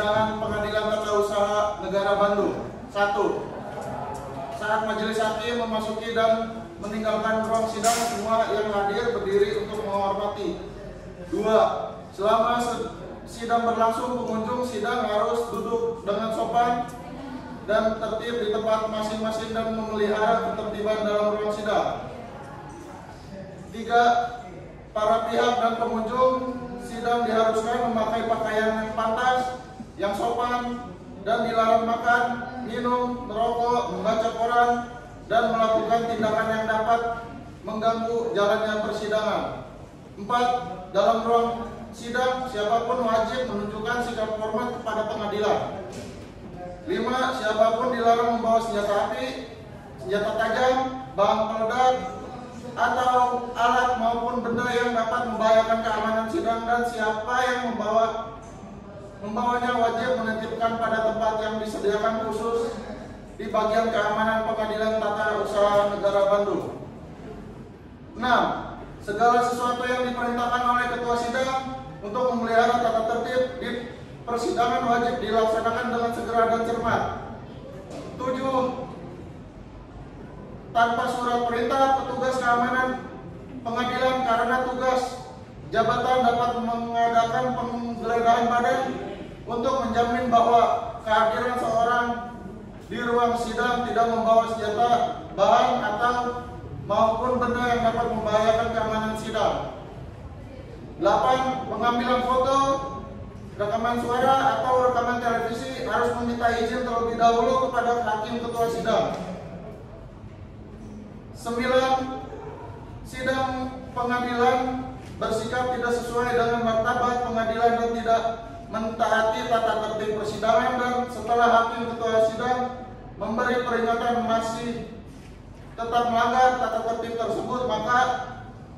persidangan Pengadilan Tata Usaha Negara Bandung. 1. Saat majelis hakim memasuki dan meninggalkan ruang sidang, semua yang hadir berdiri untuk menghormati. 2. Selama sidang berlangsung, pengunjung sidang harus duduk dengan sopan dan tertib di tempat masing-masing dan memelihara ketertiban dalam ruang sidang. 3. Para pihak dan pengunjung sidang diharuskan memakai pakaian yang pantas, yang sopan, dan dilarang makan, minum, merokok, membaca koran, dan melakukan tindakan yang dapat mengganggu jalannya persidangan. 4. Dalam ruang sidang, siapapun wajib menunjukkan sikap hormat kepada pengadilan. 5. Siapapun dilarang membawa senjata api, senjata tajam, bahan peledak, atau alat maupun benda yang dapat membahayakan keamanan sidang, dan siapa yang membawanya wajib menitipkan pada tempat yang disediakan khusus di bagian keamanan Pengadilan Tata Usaha Negara Bandung. 6. Segala sesuatu yang diperintahkan oleh ketua sidang untuk memelihara tata tertib di persidangan wajib dilaksanakan dengan segera dan cermat. 7. Tanpa surat perintah petugas keamanan pengadilan karena tugas jabatan dapat mengadakan penggeledahan badan untuk menjamin bahwa kehadiran seorang di ruang sidang tidak membawa senjata, bahan, atau maupun benda yang dapat membahayakan keamanan sidang. 8. Pengambilan foto, rekaman suara, atau rekaman televisi harus meminta izin terlebih dahulu kepada hakim ketua sidang. 9. Sidang pengadilan bersikap tidak sesuai dengan martabat pengadilan dan tidak mentaati tata tertib persidangan, dan setelah hakim ketua sidang memberi peringatan masih tetap melanggar tata tertib tersebut, maka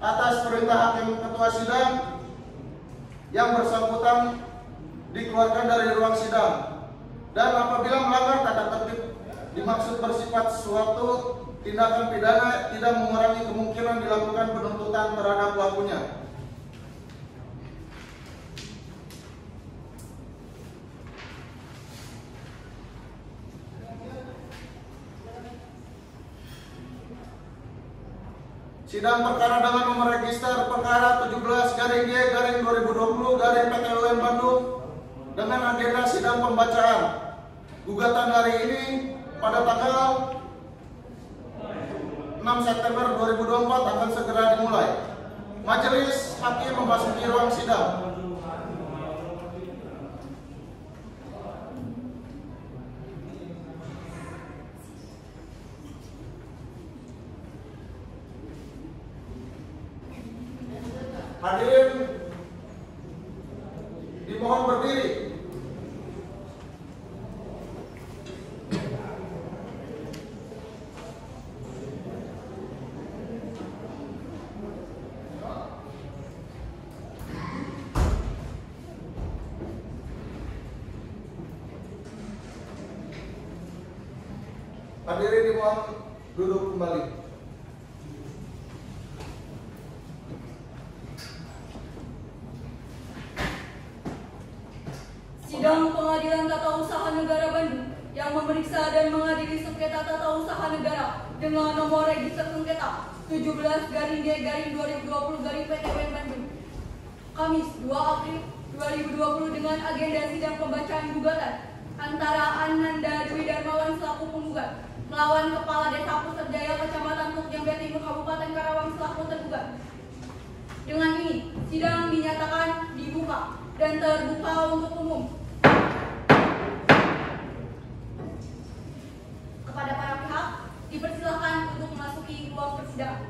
atas perintah hakim ketua sidang yang bersangkutan dikeluarkan dari ruang sidang. Dan apabila melanggar tata tertib dimaksud bersifat suatu tindakan pidana, tidak mengurangi kemungkinan dilakukan penuntutan terhadap pelakunya. Sidang perkara dengan nomor register perkara 17-G-2020-PTUN Bandung dengan agenda sidang pembacaan gugatan hari ini pada tanggal 6 September 2024 akan segera dimulai. Majelis hakim memasuki ruang sidang. Hadirin dimohon berdiri. Hadirin dimohon duduk kembali. Sidang Pengadilan Tata Usaha Negara Bandung yang memeriksa dan mengadili sengketa tata usaha negara dengan nomor register sengketa 17-G-2020-PTUN Bandung, Kamis 2 April 2020 dengan agenda sidang pembacaan gugatan antara Ananda Dwi Darmawan selaku penggugat melawan Kepala Desa Pusterjaya Kecamatan Tukjambe Timur Kabupaten Karawang selaku tergugat. Dengan ini, sidang dinyatakan dibuka dan terbuka untuk umum. Kepada para pihak, dipersilakan untuk memasuki ruang persidangan.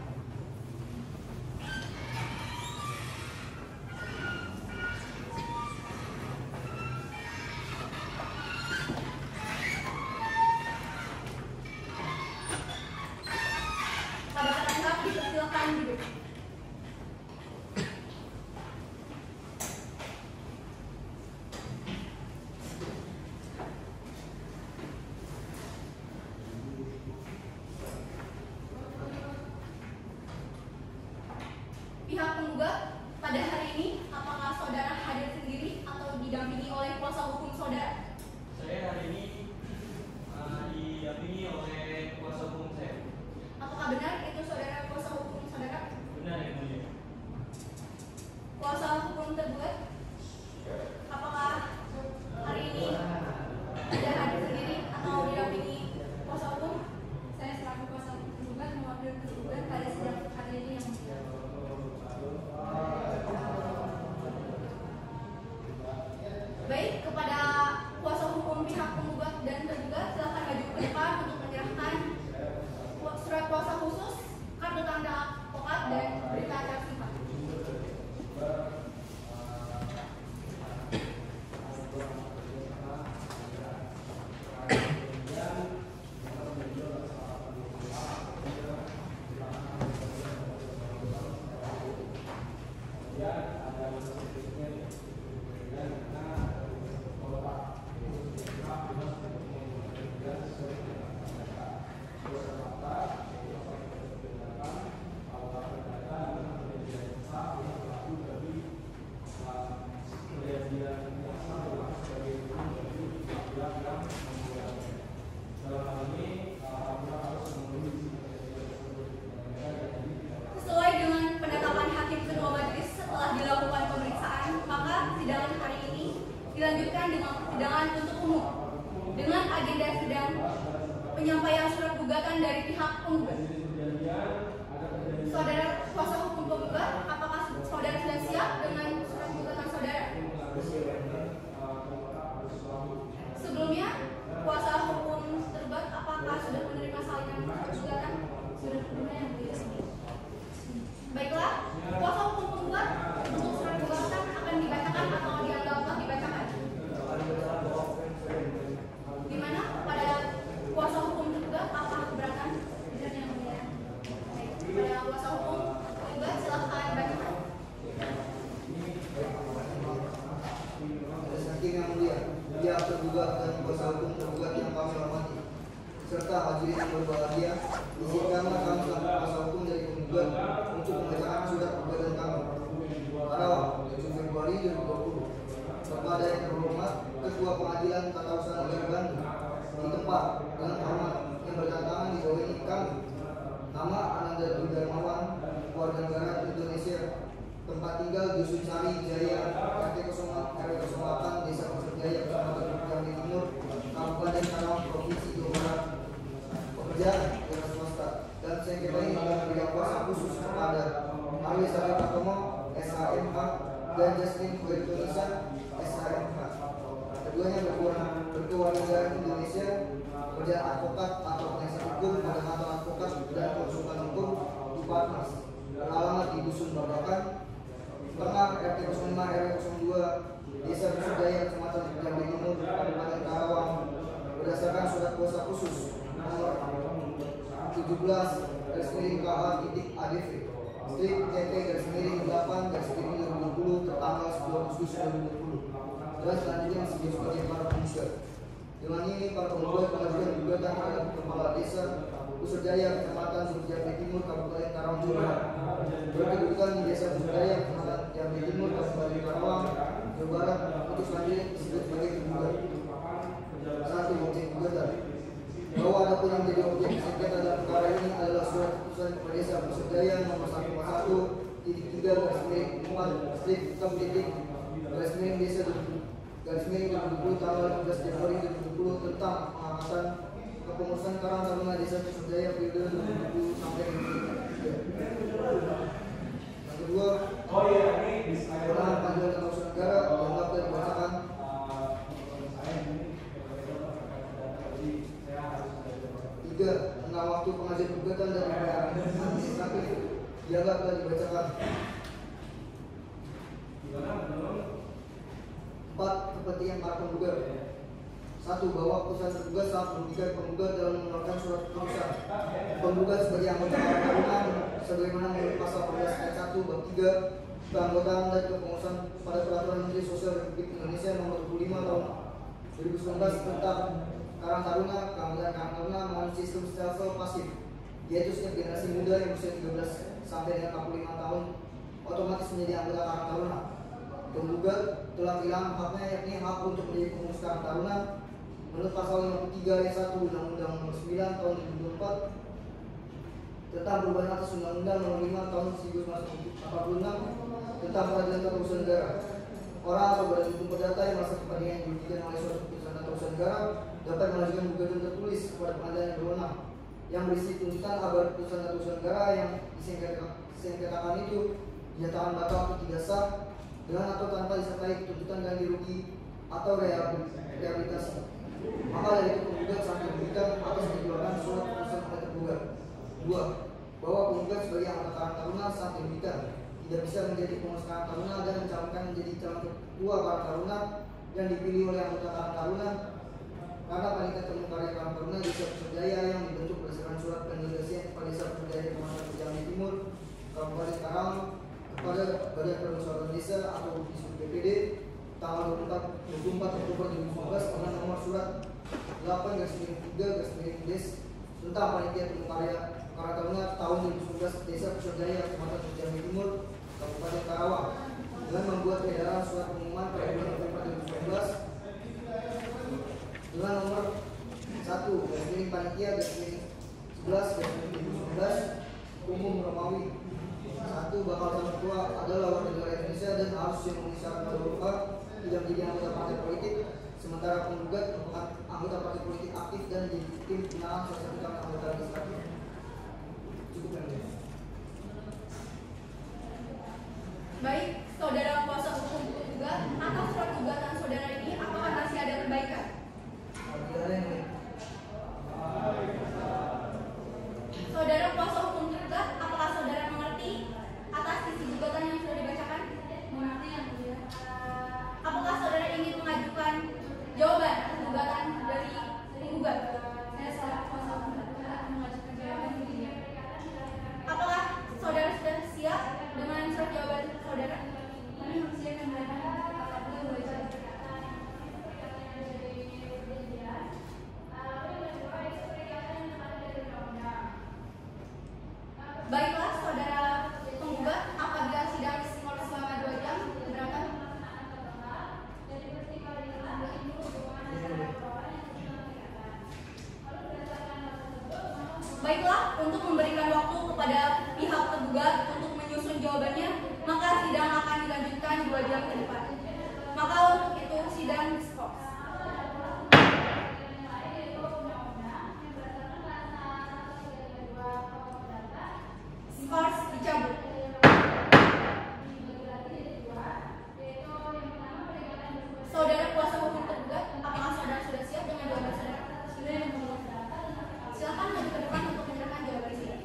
Pada para pihak, dipersilakan duduk. hukum tergugat, apakah hari ini tidak hadir sendiri atau didampingi kuasa hukum? Saya selaku kuasa hukum tergugat mewakili tergugat pada sidang hari ini yang mulia. Baik, kepada kuasa hukum pihak penggugat dan tergugat silakan maju ke depan untuk menyerahkan surat kuasa khusus, kartu tanda advokat dan berita acara singkat. Sesuai dengan penetapan hakim ketua majelis setelah dilakukan pemeriksaan, maka sidangan hari ini dilanjutkan dengan persidangan untuk umum dengan agenda sidang penyampaian surat gugatan dari pihak penggugat. Saudara kuasa hukum penggugat, apakah saudara sudah siap dengan surat gugatan saudara? Sebelumnya, kuasa hukum tergugat, apakah sudah menerima salinan surat gugatan? Sudah menerima yang mulia. Baiklah, kuasa hukum penggugat untuk surat gugatan akan dibacakan atau dianggap telah dibacakan. Di mana pada kuasa hukum tergugat apa keberatan? Dan yang mulia. Baik, pada kuasa hukum tergugat silakan bacakan. Saking yang mulia, pihak tergugat dan kuasa hukum tergugat yang kami hormati, serta hadirin yang berbahagia, izinkanlah kami selaku kuasa hukum dari penggugat untuk membacakan surat gugatan kami pada 7 Februari 2020 kepada yang terhormat Ketua Pengadilan Tata Usaha Negara Bandung di tempat dengan hormat yang berdatangan di bawah ini kami, nama Ananda Dwi Darmawan, warga negara Indonesia, tempat tinggal Dusun Sari Jaya, RT 08 RW 08 Desa Pasir Jaya, Kecamatan Jambi Timur, Kabupaten Karawang, Provinsi Jawa Barat. Pekerjaan wira swasta dan sengketa ini bidang kuasa khusus kepada Arwi Sari Patomo, SHMH, dan Jasmine Kuertonisa, SHMH. Keduanya berkewarganegaraan Indonesia, pekerjaan advokat atau penasihat hukum pada kantor advokat dan konsultan hukum di Partners, beralamat di Dusun Babakan, Tengah, RT 05 RW 02, Desa Pasir Jaya, Kecamatan Jambi Timur, Kabupaten Karawang, berdasarkan surat kuasa khusus nomor 17/KH-ADV strip TP/8/2020 tertanggal 10 Agustus 2020 dan selanjutnya sebagai para penggugat. Dengan ini para penggugat mengajukan gugatan terhadap Kepala Desa Pasir Jaya, Kecamatan Jambi Timur, Kabupaten Karawang, Jawa Barat, berkedudukan di Desa Pasir Jaya, Kecamatan Jambi Timur, Kabupaten Karawang, Jawa Barat, untuk selanjutnya disebut sebagai penggugat. 1. Objek gugatan bahwa adapun yang menjadi objek sengketa dalam perkara ini adalah surat keputusan Kepala Desa Pasir Jaya nomor 141.3/1/Desa/2020 tanggal 15 Januari 2020 tentang pengangkatan kepengurusan Karang Taruna Desa Pasir Jaya periode 2020 sampai 2023. Yang kedua, kewenangan Pengadilan Tata Usaha Negara dianggap dan dibacakan. 3. Tentang waktu pengajuan gugatan dan pembayaran administratif dianggap telah dibacakan. 4. Kepentingan para penggugat. 1. Bahwa putusan tergugat saat merugikan penggugat dalam mengeluarkan surat keputusan penggugat sebagai anggota Karang Taruna sebagaimana menurut pasal 14 ayat 1 bab 3 keanggotaan dan kepengurusan pada Peraturan Menteri Sosial Republik Indonesia nomor 25 tahun 2019 tentang Karang Taruna, keanggotaan Karang Taruna melalui sistem stelsel pasif, yaitu setiap generasi muda yang berusia 13 sampai dengan 45 tahun otomatis menjadi anggota Karang Taruna. Penggugat telah kehilangan haknya, yakni hak untuk menjadi pengurus Karang Taruna menurut pasal 53 ayat 1 Undang-Undang Nomor 9 tahun 2004 tentang perubahan atas Undang-Undang Nomor 5 Tahun 1946 tentang Peradilan Tata Usaha Negara. Orang atau badan hukum perdata yang merasa kepentingan dirugikan oleh suatu putusan tata usaha negara dapat mengajukan gugatan tertulis kepada pengadilan yang berwenang yang berisi tuntutan agar putusan tata usaha negara yang disengketakan itu dinyatakan batal atau tidak sah dengan atau tanpa disertai tuntutan ganti rugi atau rehabilitasi. Maka dari itu penggugat sangat dirugikan atas dikeluarkan surat putusan oleh tergugat. 2. Bahwa penggugat sebagai anggota Karang Taruna sangat dirugikan tidak bisa menjadi pengurus Karang Taruna dan mencalonkan menjadi calon ketua Karang Taruna yang dipilih oleh anggota Karang Taruna karena panitia temu karya Karang Taruna Desa Pusarjaya yang dibentuk berdasarkan surat pendelegasian kepada Desa Pusarjaya Kecamatan Jambi Timur, Kabupaten Karang kepada Badan Permusyawaratan Desa atau disebut BPD tanggal 24 Oktober 2019 dengan nomor surat 8/3/Des tentang panitia temu karya Karang Taruna tahun 2019 Desa Pusarjaya Kecamatan Jambi Timur, Kabupaten Karawang dengan membuat edaran surat pengumuman pada bulan November 2019 dengan nomor 1 panitia /11/2019 umum Romawi 1 bakal calon ketua adalah warga negara Indonesia dan harus yang memenuhi syarat berupa tidak menjadi anggota partai politik, sementara penggugat merupakan anggota partai politik aktif dan di tim pembinaan salah satu anggota legislatif. Cukup yang ini. Baik, saudara kuasa hukum tergugat, atas surat gugatan saudara ini apakah masih ada perbaikan? Tidak ada yang lain. Saudara kuasa hukum tergugat, apakah saudara mengerti atas isi gugatan yang sudah dibacakan? Mengerti yang mulia. Apakah saudara ingin mengajukan jawaban atas gugatan dari penggugat? Saya selaku kuasa hukum tergugat mengajukan jawaban begini. Apakah saudara sudah siap dengan surat jawaban saudara? Kami siap yang mulia. Baiklah, saudara penggugat, apabila sidang diskors selama 2 jam, keberatan? Baiklah, untuk memberikan waktu kepada pihak tergugat untuk menyusun jawabannya, maka sidang akan dilanjutkan 2 jam ke depan. Maka untuk itu sidang diskors. Diskors dicabut. Saudara kuasa hukum tergugat, apakah saudara sudah siap dengan jawaban saudara? Silakan maju ke depan untuk menyerahkan jawaban sidang.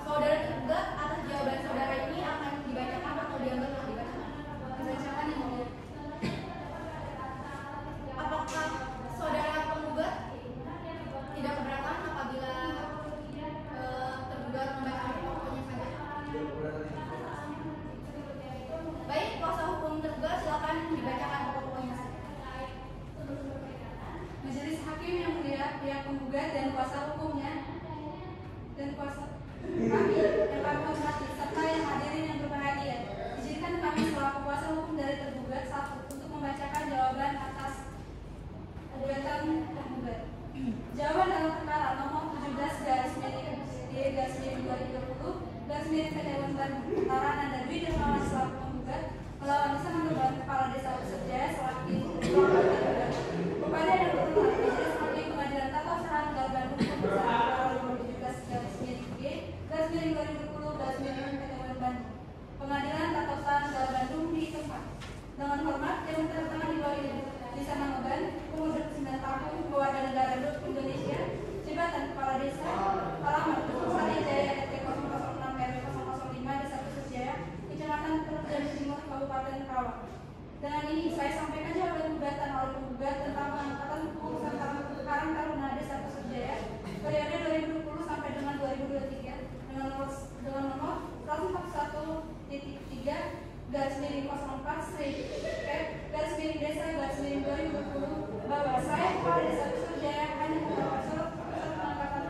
Saudara tergugat, atas jawaban saudara ini akan dibacakan atau dianggap telah dibacakan? Dibacakan yang mulia. Apakah saudara penggugat tidak keberatan apabila tergugat membacakan pokoknya saja? Baik, kuasa hukum tergugat silakan dibacakan pokoknya saja. Majelis hakim yang mulia, pihak penggugat dan kuasa hukumnya dan kuasa kami yang kami hormati serta yang hadirin yang berbahagia, izinkan kami selaku kuasa hukum dari tergugat 1 untuk membacakan jawaban atas gugatan tergugat. Jawaban dalam perkara nomor 17/D/2020/PT antara Nanda Dwi Darmawan selaku penggugat melawan Desa Mandoban Kepala Desa Pusarjaya selaku tergugat. Kepada yang berwenang, Majelis Hakim Pengadilan Tata Usaha Negara Bandung nomor 17/2020/PT Pengadilan Tata Usaha Negara Bandung di tempat. Dengan hormat yang tertangan di bawah ini Desa Mandoban, umur 9 tahun, warga negara Indonesia, jabatan Kepala Desa, alamat Pusarjaya Jaya RT 006 RW 005 Desa Pusarjaya, Kecamatan Teluk Jambi Timur, Kabupaten Karawang. Dengan ini saya sampaikan jawaban Desa Gasmin 2020 bahwa saya Kepala Desa Kusur Jaya hanya mendapat surat penangkapan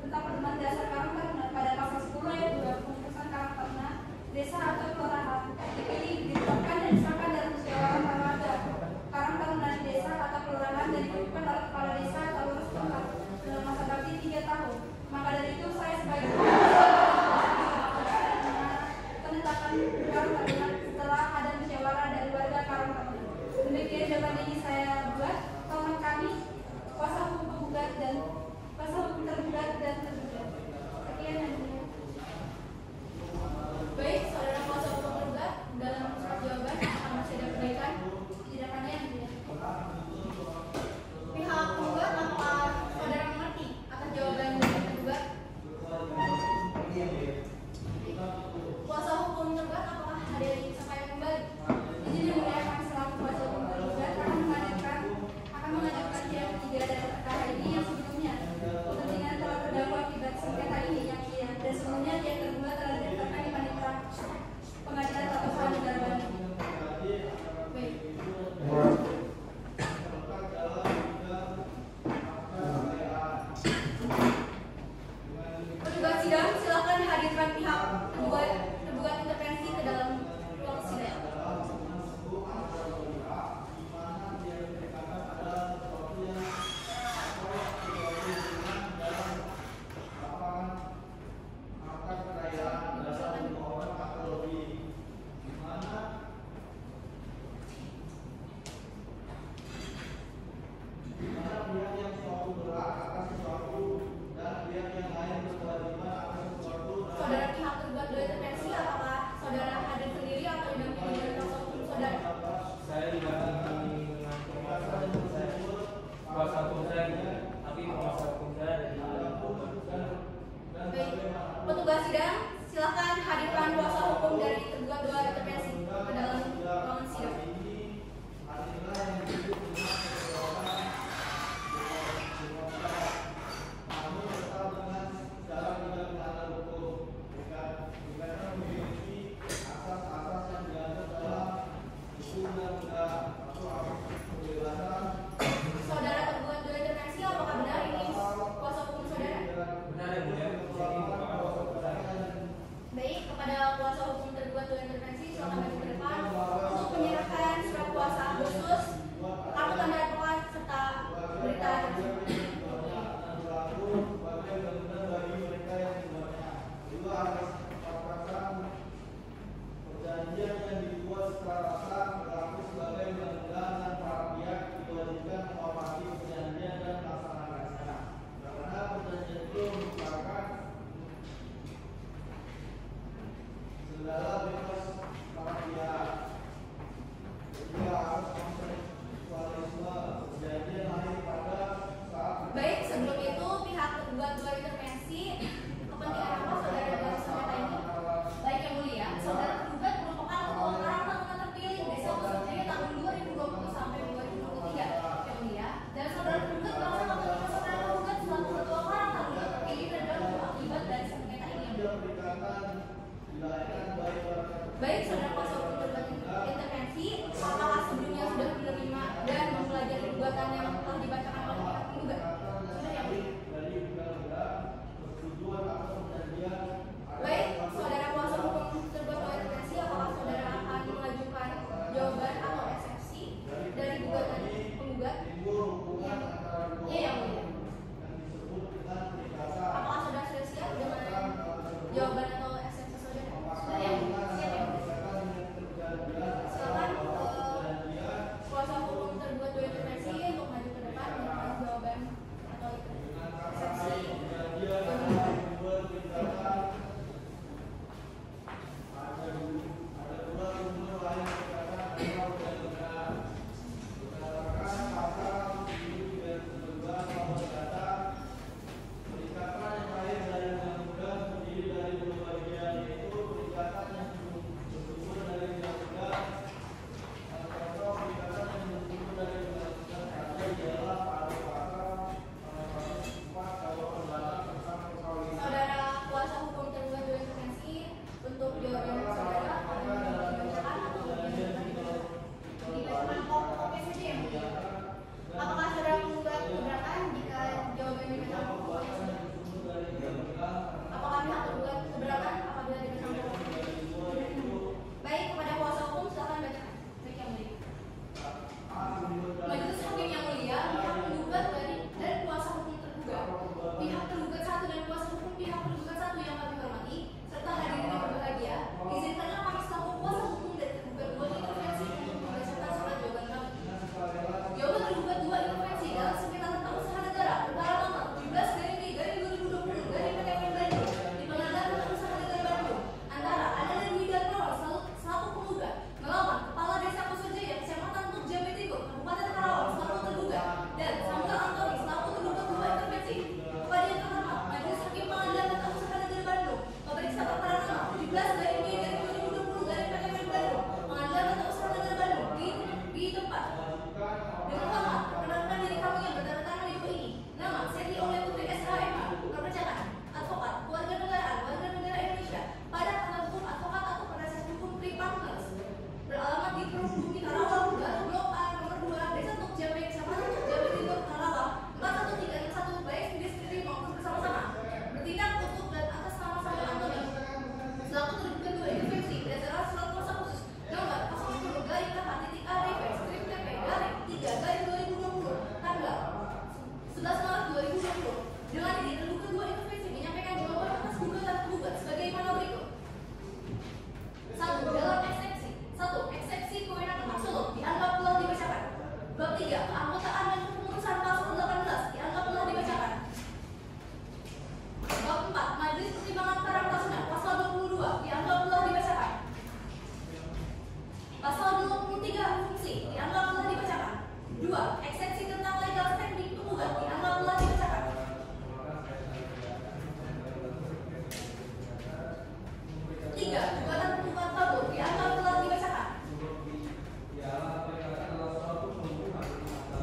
tentang pedoman dasar Karang Taruna pada pasal 10 ayat 2 Pengurus Karang Taruna desa atau kelurahan dipilih, ditetapkan dan disahkan dalam musyawarah warga Karang Taruna di desa atau kelurahan dan dipimpin oleh kepala desa atau lurah setempat dalam masa bakti 3 tahun. Maka dari itu saya sebagai penetapan Karang Taruna setelah ada musyawarah dari warga Karang Taruna. Demikian jawaban ini saya buat. Tolong kami kuasa hukum penggugat dan kuasa hukum tergugat dan tergugat. Sekian yang mulia. Baik, saudara kuasa hukum tergugat, dalam surat jawaban akan masih ada perbaikan. Tindakannya yang mulia. Pihak penggugat, apakah saudara mengerti akan jawaban dari tergugat? Kuasa hukum tergugat, apakah ada yang disampaikan kembali? Izin yang mulia, kami selaku kuasa hukum tergugat akan mengajukan pihak ketiga dari perkara ini yang sebelumnya kepentingan telah terdakwa akibat sengketa ini yang dan sebelumnya dia tergugat telah ditetapkan di Panitera Pengadilan Tata Usaha Negara Bandung. Baik. Petugas sidang silakan hadirkan pihak tergugat intervensi ke dalam ruang sidang. Saudara pihak tergugat dua intervensi, apakah saudara hadir sendiri atau didampingi oleh kuasa hukum saudara? Saya didampingi dengan kuasa hukum saya, tapi kuasa hukum saya dari Baik, petugas sidang silakan hadirkan kuasa hukum dari tergugat dua intervensi ke dalam ruangan sidang. Saudara tergugat dua intervensi, apakah benar ini kuasa hukum saudara? benar ya Bu ya? Jadi bukan kuasa hukum saya. Baik, kepada kuasa hukum tergugat dua intervensi silakan maju ke depan untuk menyerahkan surat kuasa khusus, kartu tanda advokat serta berita acara. Perjanjian yang dibuat secara sah berlaku sebagai undang-undang dan para pihak diwajibkan menghormati perjanjian dan melaksanakannya. Karena perjanjian itu merupakan segala bebas para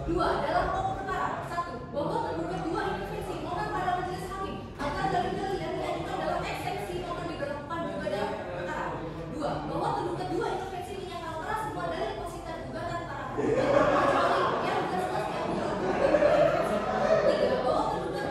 2. Dalam pokok perkara 1. Bahwa tergugat 2 intervensi mohon pada majelis hakim agar dalil-dalil yang diajukan dalam eksepsi mohon diberlakukan juga dalam perkara. 2. Bahwa tergugat 2 intervensi menyangkal keras semua dalil positif gugatan para penggugat yang jelas-jelas diambil oleh tergugat 2 intervensi. 3. Bahwa tergugat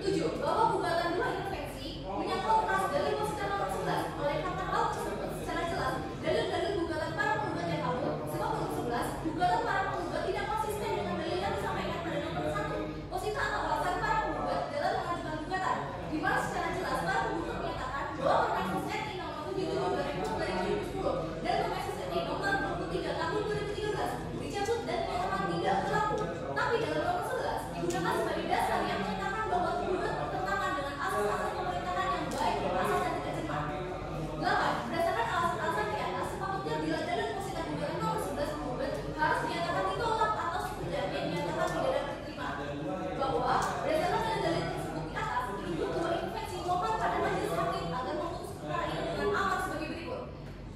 7. Bahwa gugatan 2 intervensi menyangkal keras dalil positif nomor 11 oleh karena hal tersebut secara jelas dalil-dalil gugatan para penggugat yang kabur. Sebab nomor 11 gugatan para penggugat tidak konsisten dengan dalil yang disampaikan pada nomor 1 posisi atau alasan para penggugat dalam mengajukan gugatan, di mana secara jelas para penggugat menyatakan bahwa Permensos RI nomor 77/2010 dan Permensos RI nomor 23 tahun 2013 dicabut dan dinyatakan tidak berlaku. Tapi dalam nomor 11 digunakan sebagai dasar yang menyatakan bahwa penggugat bertentangan dengan asas-asas pemerintahan yang baik, asas dan tidak cermat. 8. Berdasarkan alasan-alasan di atas, sepatutnya bila dalil positif gugatan nomor 11 penggugat harus dinyatakan ditolak atau setidaknya dinyatakan tidak dapat diterima. Bahwa berdasarkan dalil tersebut di atas, tergugat 2 intervensi mohon pada majelis hakim agar memutus perkara ini dengan amar sebagai berikut.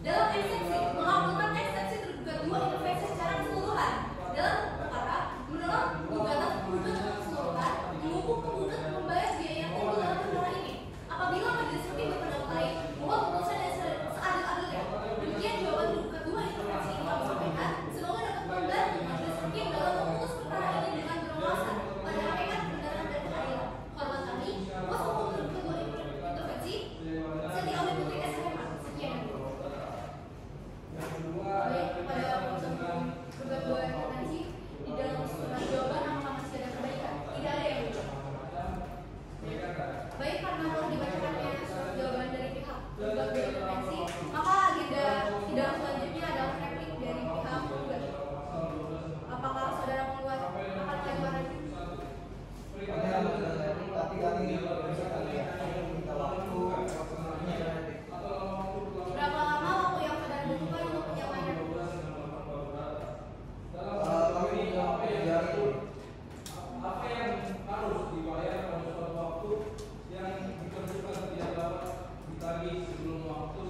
Dalam eksepsi, mengabulkan eksepsi tergugat 2 intervensi secara keseluruhan. Dalam perkara, menolak gugatan penggugat secara keseluruhan, menghukum penggugat membayar biaya yang timbul dalam perkara ini. Apabila majelis hakim berpendapat lain, mohon putusan yang seadil-adilnya. Demikian jawaban tergugat 2 intervensi yang kami sampaikan. Semoga dapat membantu majelis hakim dalam memutus perkara ini dengan berwawasan pada hakikat kebenaran dan keadilan. Hormat kami, kuasa hukum tergugat 2 intervensi, Siti Auli Putri SHM. Sekian. Baik, pada putusan tergugat 2 intervensi di dalam surat jawaban apakah masih ada perbaikan? Tidak ada yang berubah. Baik, karena telah dibacakannya surat jawaban dari pihak tergugat 2 intervensi, maka agenda sidang selanjutnya adalah replik dari pihak tergugat. Apakah saudara penggugat akan mengajukan replik? Tapi kami minta waktu Berapa lama waktu yang saudara butuhkan untuk menyampaikan replik? kami mengejar itu Apa yang harus dibayar pada suatu waktu yang ditentukan tidak dapat ditagih sebelum waktu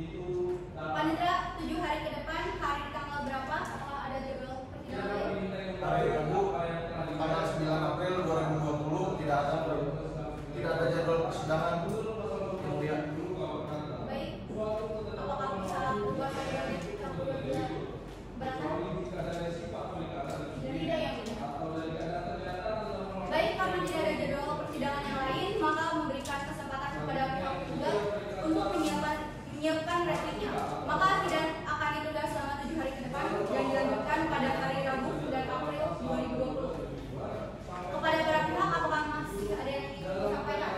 itu dapat. Panitra 7 hari ke depan, hari tanggal berapa? Apakah ada jadwal persidangan lain? Hari Rabu tanggal 9 April 2020 tidak ada jadwal persidangan. Kemudian Baik, apakah bisa buat hari kita berangkat? Tidak yang ini. Baik, karena tidak ada jadwal persidangan yang lain, maka memberikan kesempatan kepada pihak tergugat untuk menyiapkan repliknya. Maka sidang akan ditunda selama 7 hari ke depan dan dilanjutkan pada hari Rabu 9 April 2020. Kepada para pihak, apakah masih ada yang ingin disampaikan?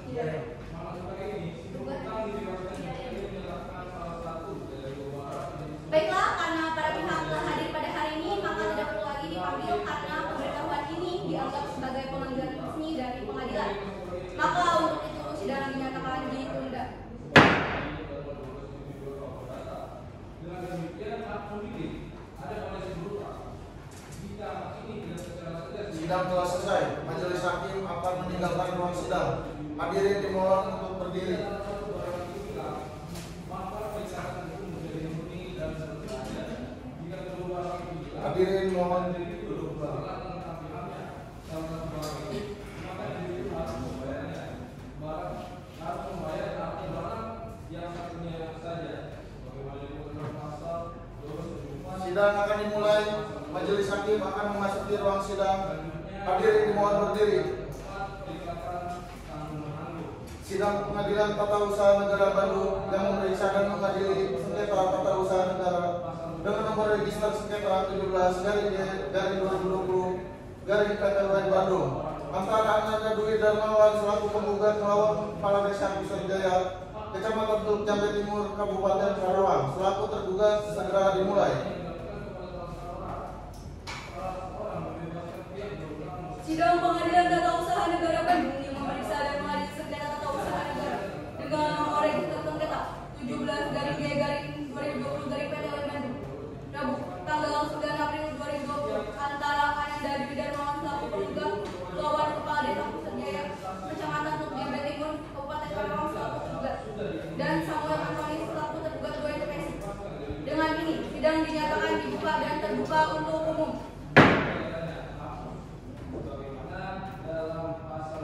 Tidak. dengan ruang sidang. Hadirin dimohon untuk berdiri. Hadirin mohon duduk kembali. Sidang akan dimulai. Majelis hakim akan memasuki ruang sidang. Hadirin dimohon berdiri. Sidang Pengadilan Tata Usaha Negara Bandung yang memeriksa dan mengadili sengketa tata usaha negara dengan nomor register sengketa 17/2020/PTWN Bandung antara Ananda Dwi Darmawan selaku penggugat melawan Kepala Desa Pusat Jaya, Kecamatan Teluk Jambe Timur, Kabupaten Karawang selaku tergugat segera dimulai. Sidang Pengadilan Tata Usaha Negara Bandung yang memeriksa dan mengadili sengketa tata usaha negara dengan nomor register sengketa 17/2020/PTWN Bandung, Rabu, tanggal 9 April 2020 antara Ananda Dwi Darmawan selaku penggugat melawan Kepala Desa Pusat Jaya, Kecamatan Teluk Jambe Timur, Kabupaten Karawang selaku tergugat, dan Samuel Antoni selaku tergugat 2 intervensi. Dengan ini, sidang dinyatakan dibuka dan terbuka untuk umum. Dalam pasal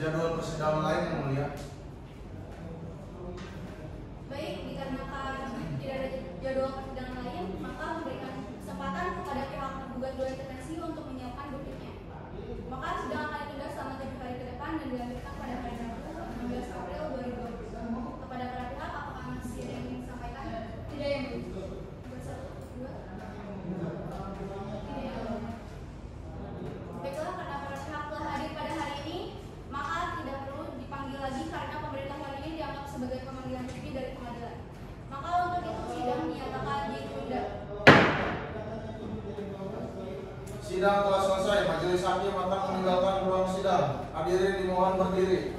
jadwal persidangan lain yang mulia. Baik, dikarenakan tidak ada jadwal persidangan lain, maka memberikan kesempatan kepada pihak tergugat dua intervensi untuk menyiapkan dupliknya. Maka sidang akan ditunda selama 7 hari ke depan dan dilanjutkan pada hari Rabu 16 April 2020. Kepada para pihak, apakah masih ada yang ingin disampaikan? Tidak yang mulia. Bersatu, dua. Tidak yang mulia. Baiklah, karena para pihak telah hadir pada hari ini, maka tidak perlu dipanggil lagi karena pemberitahuan ini dianggap sebagai pemanggilan resmi dari pengadilan. Maka untuk itu sidang dinyatakan ditunda. Sidang telah selesai. Majelis hakim akan meninggalkan ruang sidang. Hadirin dimohon berdiri.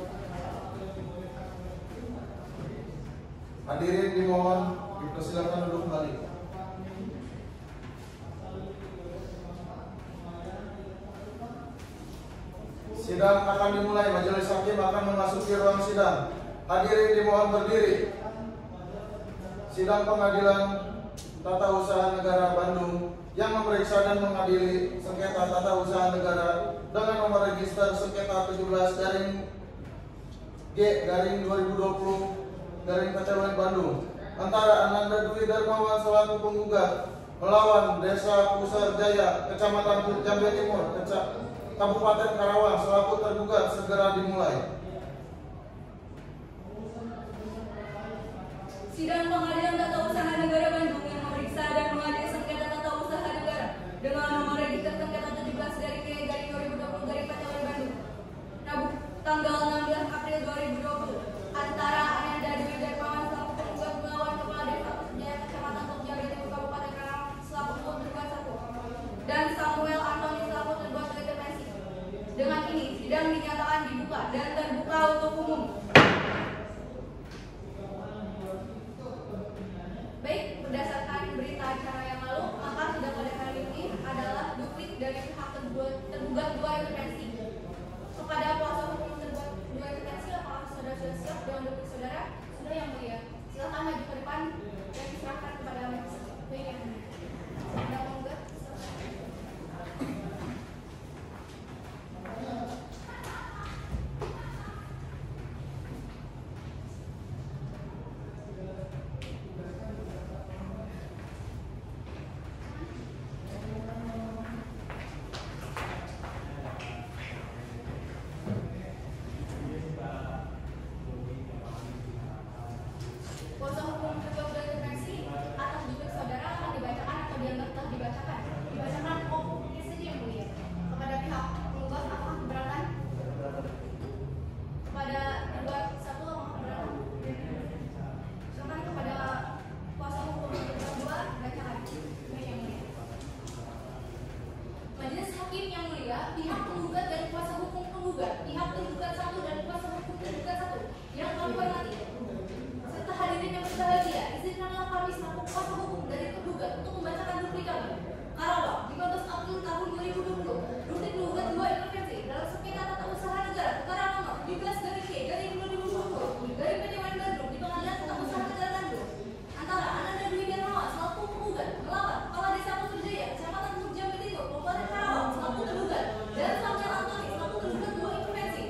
Hadirin dimohon dipersilakan duduk kembali. Sidang akan dimulai. Majelis hakim akan memasuki ruang sidang. Hadirin dimohon berdiri. Sidang Pengadilan Tata Usaha Negara Bandung yang memeriksa dan mengadili sengketa tata usaha negara dengan nomor register sengketa 17-G/2020 Bandung antara Ananda Dwi Darmawan selaku penggugat melawan Desa Pusar Jaya, Kecamatan Jambe Timur, Kabupaten Karawang selaku tergugat segera dimulai. Sidang Pengadilan Tata Usaha Negara Bandung yang memeriksa dan mengadili sengketa tata usaha negara dengan nomor register sengketa 17-G/2020 Bandung, Rabu, tanggal 16 April 2020, antara Ananda Dwi Darmawan selaku penggugat melawan Kepala Desa Pusar Jaya, Kecamatan Jambe Timur, Kabupaten Karawang selaku tergugat 1, dan Samuel Antoni selaku tergugat intervensi. Dengan ini, sidang dinyatakan dibuka dan terbuka untuk umum. Baik, berdasarkan berita acara yang lalu, maka sudah pada kali ini adalah duplik dari pihak tergugat dua intervensi. Kepada kuasa hukum tergugat dua intervensi, apakah saudara sudah siap dengan duplik saudara? Sudah yang mulia. Silakan maju ke depan dan diserahkan kepada majelis. Baik yang mulia. Anda menggugat? Kuasa hukum tergugat dua intervensi atas duplik saudara akan dibacakan atau dianggap telah dibacakan. Dibacakan pokoknya saja yang mulia. Kepada pihak penggugat apakah keberatan? Kepada tergugat satu apakah keberatan? Silakan kepada kuasa hukum tergugat dua bacakan. Baik yang mulia. Majelis hakim yang mulia, pihak penggugat dan kuasa hukum penggugat, pihak tergugat satu dan kuasa hukum tergugat satu yang kami hormati. Serta hadirin yang berbahagia, izinkanlah kami selaku kuasa hukum dari tergugat untuk membacakan duplik kami. Karawang, 15 April tahun 2020, duplik tergugat dua intervensi dalam sengketa tata usaha negara perkara nomor 17-G/2020 dari PT Wan Bandung di Pengadilan Tata Usaha Negara Bandung antara Ananda Dwi Darmawan selaku penggugat melawan Kepala Desa Pusar Jaya, Kecamatan Jambe Timur, Kabupaten Karawang selaku tergugat dan Samuel Antoni selaku tergugat dua intervensi.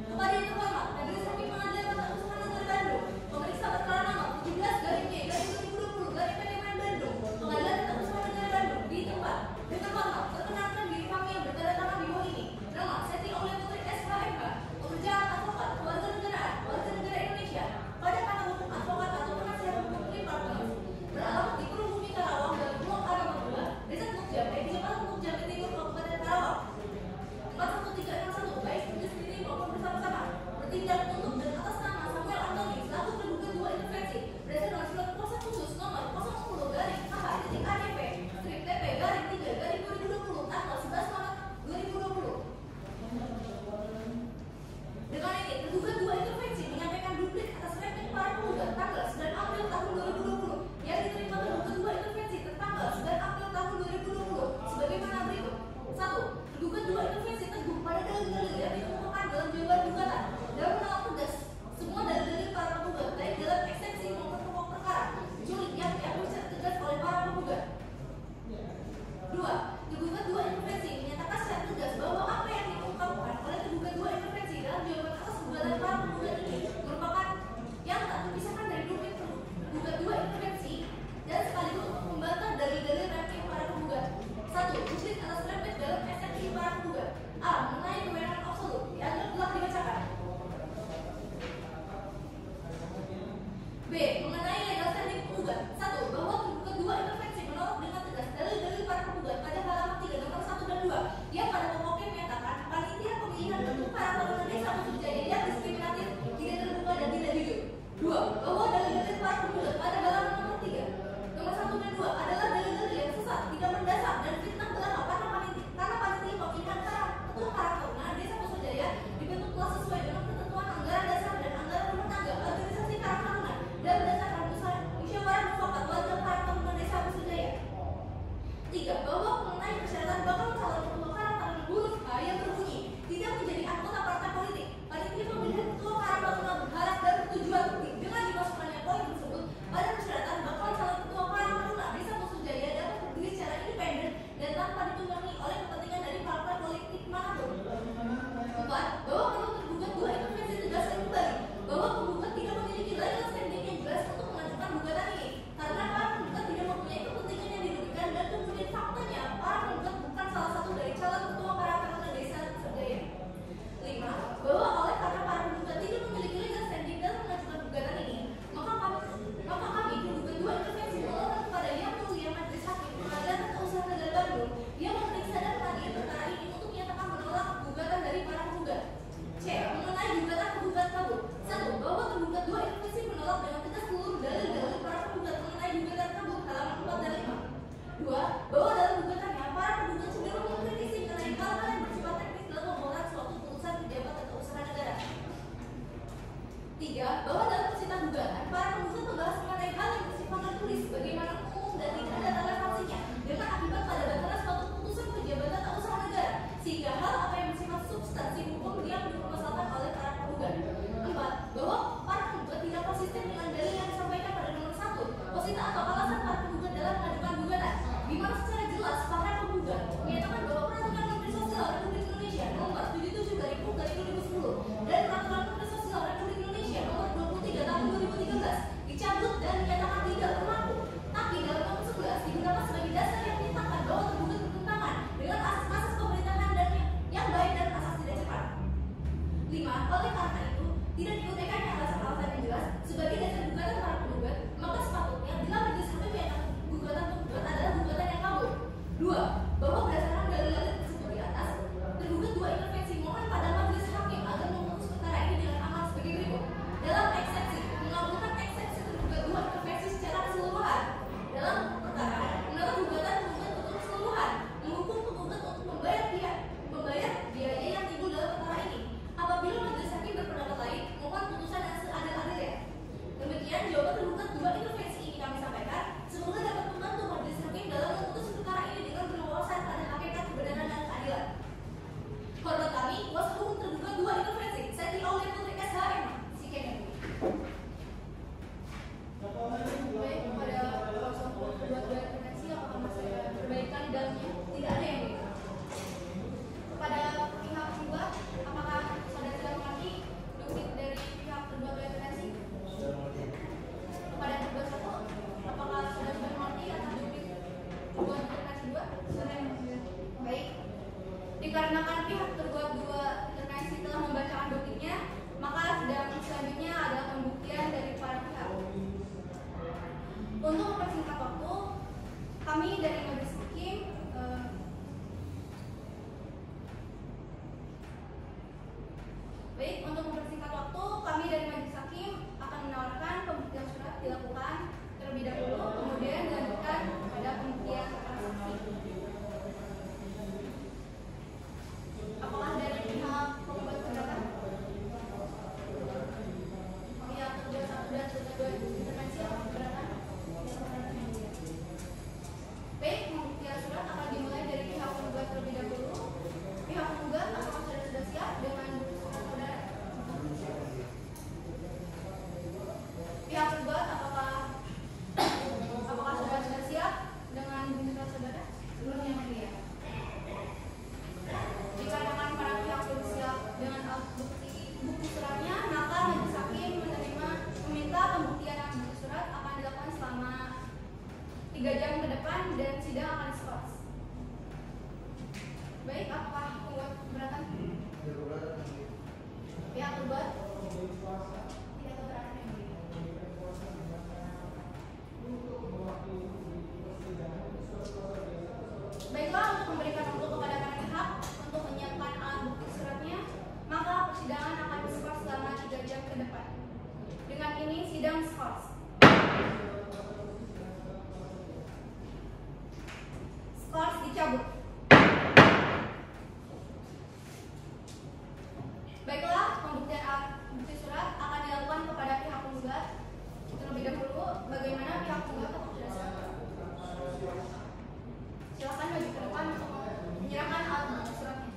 Kepada yang terhormat, Majelis Hakim Pengadilan Tata Usaha Negara Bandung memeriksa perkara nomor 17-G/2020 dari PT Wan Bandung, Pengadilan Tata Usaha Negara Bandung di tempat dengan hormat perkenalkan diri kami yang bertanda tangan di bawah ini. Nama Seti Oleh Putri SHMH, pekerjaan advokat, warga negara Indonesia, pada kata hukum advokat atau penasihat hukum Tripartner, beralamat di Perumumi Karawang dan Blok Alamat 2, Desa Teluk Jambe, Kecamatan Teluk Jambe Timur, Kabupaten Karawang. Tempat 1361, baik sendiri maupun bersama-sama, bertindak untuk dan atas nama Samuel Antoni selaku tergugat dua intervensi berdasarkan surat kuasa khusus nomor 010-KH-ADP-TP-3-2020 tanggal 11 Maret 2020. Dengan ini, tergugat dua intervensi menyampaikan duplik atas rekening para penggugat tanggal 9 April tahun 2020 yang diterima tergugat dua intervensi tertanggal 9 April tahun 2020 sebagaimana berikut. 1. Tergugat dua intervensi teguh pada dalil-dalil yang dikemukakan dalam jawaban gugatan dalam menolak Tiga, bahwa dalam persidangan gugatan, para penggugat membahas mengenai hal yang bersifat tertulis, bagaimana umum dan tidak ada relevansinya dengan akibat pada bataran suatu keputusan pejabat atau usaha negara, sehingga hal apa yang bersifat substansi hukum yang dipermasalahkan oleh para penggugat. Empat, bahwa para penggugat tidak konsisten dengan dalil yang disampaikan pada nomor 1, posita atau alasan para penggugat dalam mengajukan gugatan, di mana secara jelas para penggugat menyatakan bahwa peraturan Menteri Sosial Republik Indonesia nomor 77/2010 dan peraturan Menteri Sosial Republik Indonesia nomor 23 tahun 2013 dicabut dan dinyatakan tidak berlaku. Tapi dalam nomor 11 digunakan sebagai dasar yang menyatakan bahwa tergugat bertentangan dengan asas pemerintahan dan yang baik dan asas tidak cepat. 5. Oleh karena itu, tidak diutamakan alasan-alasan yang jelas sebagai dasar gugatan para penggugat, maka sepatutnya bila majelis hakim menyatakan gugatan penggugat adalah gugatan yang kabur. 2. Bahwa berdasarkan dalil-dalil tersebut di atas, tergugat dua intervensi mohon pada majelis hakim agar memutus perkara ini dengan amal sebagai berikut. Dalam eksepsi, mengabulkan eksepsi tergugat dua intervensi secara keseluruhan. Dalam perkara, menolak gugatan penggugat untuk keseluruhan, menghukum penggugat untuk membayar biaya yang timbul dalam perkara ini. Apabila majelis hakim berpendapat lain, mohon putusan yang seadil-adilnya. Demikian jawaban tergugat dua intervensi ini kami sampaikan. Semoga dapat membantu majelis hakim dalam memutus perkara ini dengan berwawasan pada hakikat kebenaran dan keadilan. Hormat kami, kuasa hukum tergugat dua intervensi. Saya Aulia Putri SHM. Sekian yang baik, kepada kuasa hukum tergugat dua intervensi, apakah masih ada perbaikan di dalamnya? Tidak ada yang begitu. Kepada pihak penggugat, apakah saudara sudah mengerti duktit dari pihak tergugat dua intervensi? Kepada tergugat satu, apakah saudara sudah mengerti atas duktit tergugat intervensi dua? Baik. Dikarenakan pihak tergugat dua intervensi telah membacakan duktitnya, maka sidang selanjutnya adalah pembuktian dari para pihak. Untuk mempersingkat waktu, kami dari majelis hakim untuk mempersingkat waktu, kami dari majelis hakim akan menawarkan pembuktian surat dilakukan terlebih dahulu, kemudian dilanjutkan pada pembuktian saksi. Apakah dari pihak penggugat keberatan? Pihak tergugat satu dan tergugat dua intervensi apakah keberatan? Baik, pembuktian surat akan dimulai dari pihak penggugat terlebih dahulu. Pihak penggugat apakah sudah siap dengan surat saudara? Pihak tergugat apakah sudah siap dengan surat saudara? Sebelum yang mulia. Dikarenakan para pihak belum siap dengan bukti suratnya, maka majelis hakim meminta pembuktian bukti surat akan dilakukan selama 3 jam ke depan dan sidang akan diskors. Baik, apakah penggugat keberatan? Pihak tergugat tidak keberatan yang mulia. Baiklah, untuk memberikan waktu kepada para pihak untuk menyiapkan alat bukti suratnya, maka persidangan akan diskors selama 3 jam ke depan. Dengan ini sidang diskors. Skors dicabut. Baiklah, pembuktian alat bukti surat akan dilakukan kepada pihak penggugat. Terlebih dahulu, bagaimana pihak penggugat atau sudah siap? Silakan maju ke depan untuk menyerahkan alat bukti suratnya.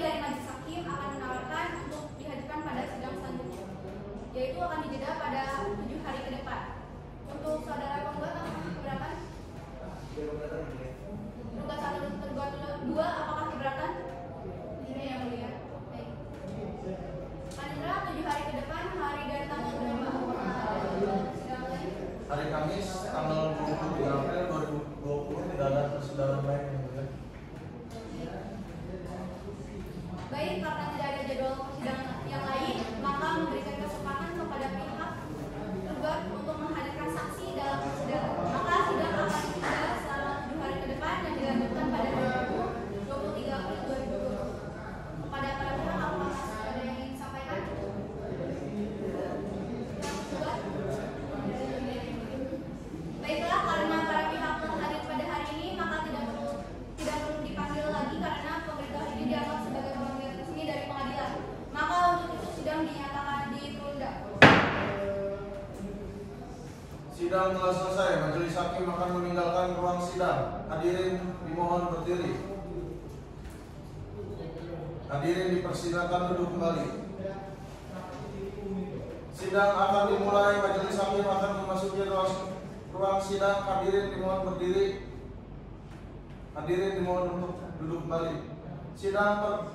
dari majelis hakim akan menawarkan untuk dihadirkan pada sidang selanjutnya, yaitu akan dijeda pada 7 hari ke depan. Untuk saudara penggugat apakah keberatan? Tergugat 1 dan tergugat 2 apakah keberatan? Ini yang mulia. Baik. Panitra 7 hari ke depan, hari dan tanggal berapa? Sidang lain. Hari Kamis tanggal 23 April 2020 tidak ada persidangan lain yang mulia. Baik, karena tidak ada jadwal persidangan yang lain, maka memberikan kesempatan kepada pihak tergugat untuk menghadirkan saksi dalam persidangan. Maka sidang akan ditunda selama 7 hari ke depan dan dilanjutkan pada Rabu 23 April 2020. Kepada para pihak, apakah ada yang ingin disampaikan? Baiklah, karena para pihak telah hadir pada hari ini, maka tidak perlu dipanggil lagi karena pemberitahuan ini dianggap sebagai panggilan resmi dari pengadilan. Maka untuk itu sidang dinyatakan ditunda. Sidang telah selesai. Majelis hakim akan meninggalkan ruang sidang. Hadirin dimohon berdiri. Hadirin dipersilakan duduk kembali. Sidang akan dimulai. Majelis hakim akan memasuki ruang sidang. Hadirin dimohon berdiri. Hadirin dimohon untuk duduk kembali. Sidang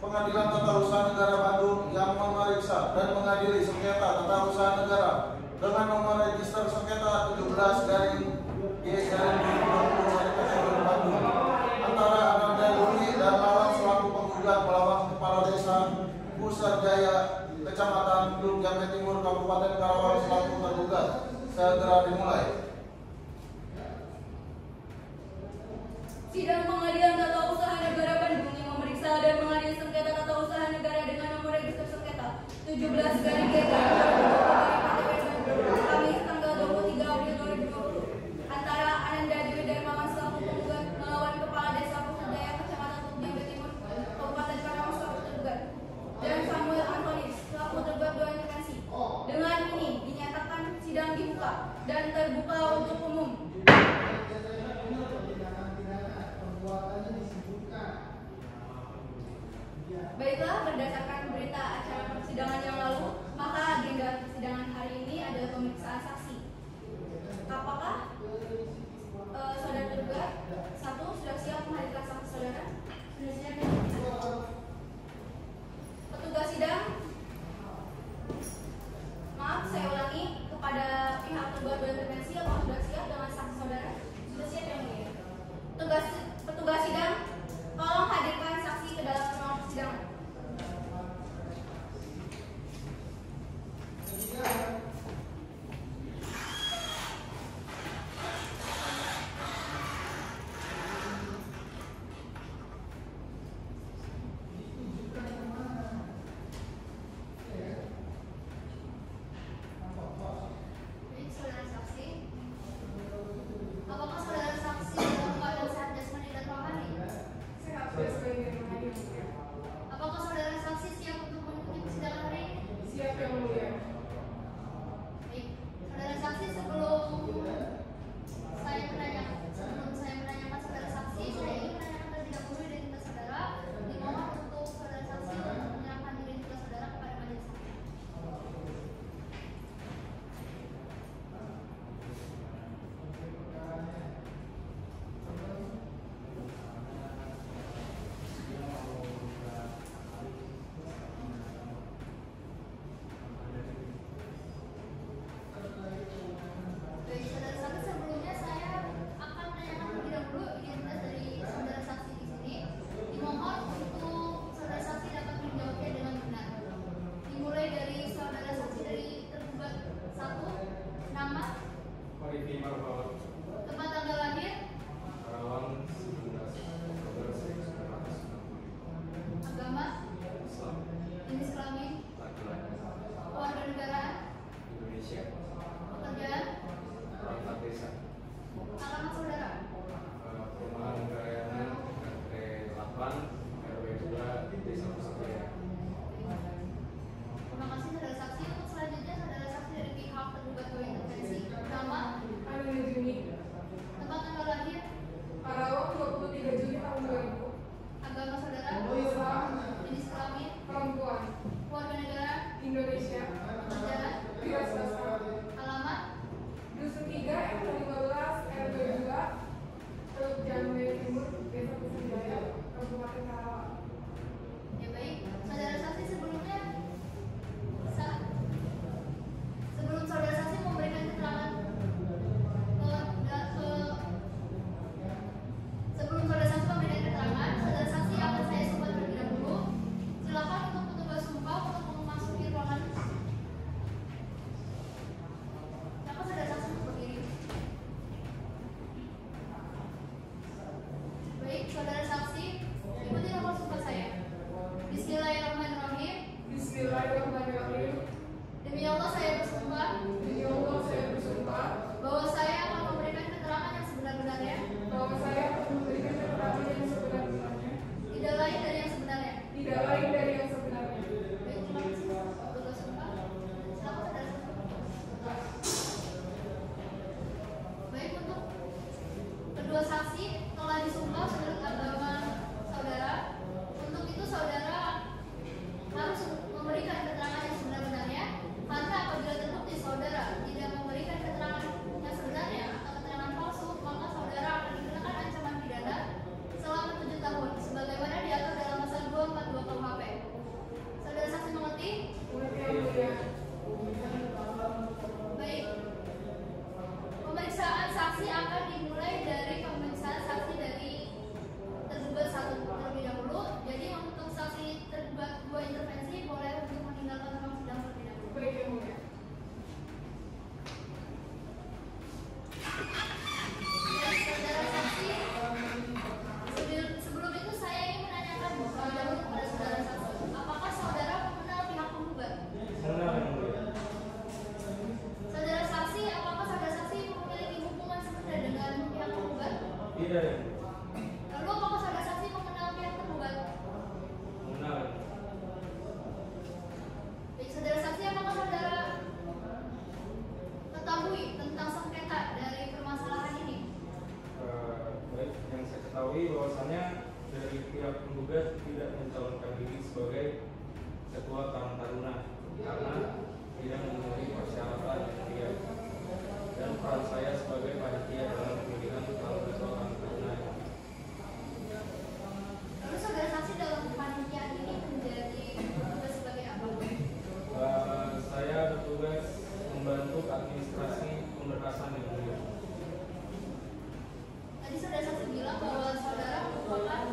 Pengadilan Tata Usaha Negara Bandung yang memeriksa dan mengadili sengketa tata usaha negara dengan nomor register sengketa 17/G/2020 Bandung antara Ananda Dwi dan Mawar selaku penggugat melawan Kepala Desa Pusat Jaya Kecamatan Teluk Jambe Timur Kabupaten Karawang selaku tergugat segera dimulai. Sidang Pengadilan Tata Usaha Negara Bandung yang memeriksa dan mengadili sengketa tata usaha negara dengan nomor register sengketa 17/G/2020 Kamis tanggal 23 April 2020 antara Ananda Dwi Darmawan selaku penggugat melawan Kepala Desa Pusat Jaya Kecamatan Teluk Jambe Timur Kabupaten Karawang selaku tergugat dan Samuel Antonis selaku tergugat 2 intervensi. Dengan ini dinyatakan sidang dibuka dan terbuka untuk umum. Baiklah, berdasarkan berita acara persidangan yang lalu, maka agenda persidangan hari ini adalah pemeriksaan saksi. Apakah saudara tergugat 1 sudah siap menghadirkan saksi saudara? Sudah siap ya? Petugas sidang, maaf saya ulangi kepada pihak tergugat berintervensi, apakah sudah siap dengan saksi saudara? Sudah siap ya mulia? Petugas sidang, tolong hadirkan saksi ke dalam ruang persidangan. Ini Tidak, yang mulia. Lalu apakah saudara saksi mengenal pihak tergugat? Mengenal, yang mulia. Baik, saudara saksi, apakah saudara ketahui tentang sengketa dari permasalahan ini? Baik, yang saya ketahui bahwasannya dari pihak penggugat tidak mencalonkan diri sebagai ketua Karang Taruna karena tidak memenuhi persyaratan yang mulia. Dan peran saya sebagai panitia dalam pemilihan calon ketua Karang Taruna. Lalu saudara saksi dalam kepanitiaan ini menjadi bertugas sebagai apa? Saya bertugas membantu administrasi pemberkasan yang mulia. Tadi saudara saksi bilang bahwa saudara merupakan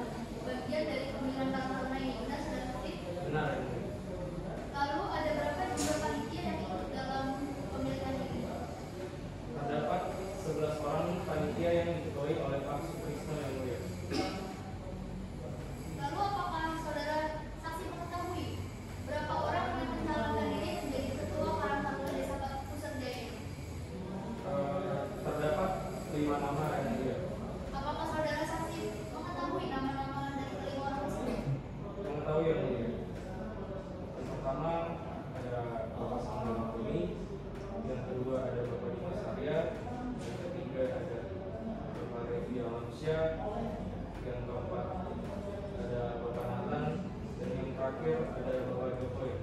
bagian dari pemilihan Karang Taruna ini, benar saudara saksi? Benar, yang mulia. Lalu ada berapa jumlah panitia yang ikut dalam pemilihan ini? Terdapat 11 orang panitia yang diketuai oleh Pak Sukrisno yang mulia. Lalu apakah saudara saksi mengetahui berapa orang yang mencalonkan diri menjadi ketua Karang Taruna Desa Pusat Jaya? Terdapat 5 nama yang mulia. Apakah saudara saksi mengetahui nama-nama dari kelima orang tersebut? Mengetahui yang mulia. Yang pertama ada Bapak Samuel Makuni, yang kedua ada Bapak Dimas Arya, yang ketiga ada Bapak Revi Alamsyah, yang keempat ada Bapak Nathan, dan yang terakhir ada Bapak Jokowi.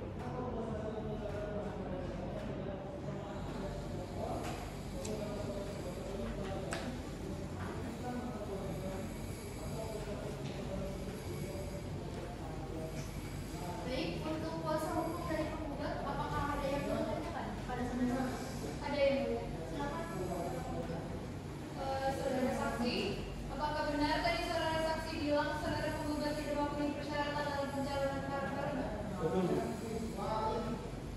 Baik, untuk kuasa hukum dari penggugat, apakah ada yang mau ditanyakan pada saudara? Ada yang mulia. Silakan. Saudara saksi, apakah benar tadi saudara saksi bilang saudara penggugat tidak memenuhi persyaratan dalam pencalonan Karang Taruna? Betul, Bu.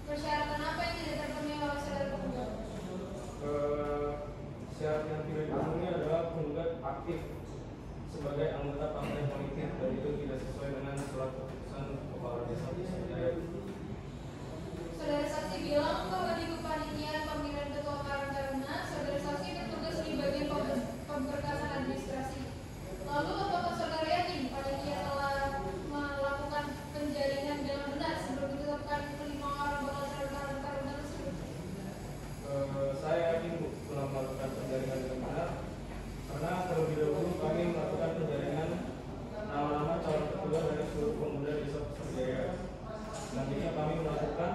Persyaratan apa yang tidak terpenuhi oleh saudara penggugat? Syarat yang tidak dipenuhi adalah penggugat aktif sebagai anggota partai politik dan itu tidak sesuai dengan surat keputusan Kepala Desa Pusat Jaya. Saudara saksi bilang bahwa di kepanitiaan pemilihan ketua Karang Taruna, saudara saksi bertugas di bagian pemberkasan administrasi. Lalu apakah saudara yakin panitia telah melakukan penjaringan dengan benar sebelum ditetapkan 5 orang bakal calon Karang Taruna tersebut? Saya yakin Bu telah melakukan penjaringan dengan benar karena terlebih dahulu kami melakukan penjaringan nama-nama calon ketua dari seluruh pemuda Desa Pusat Jaya. Nantinya kami melakukan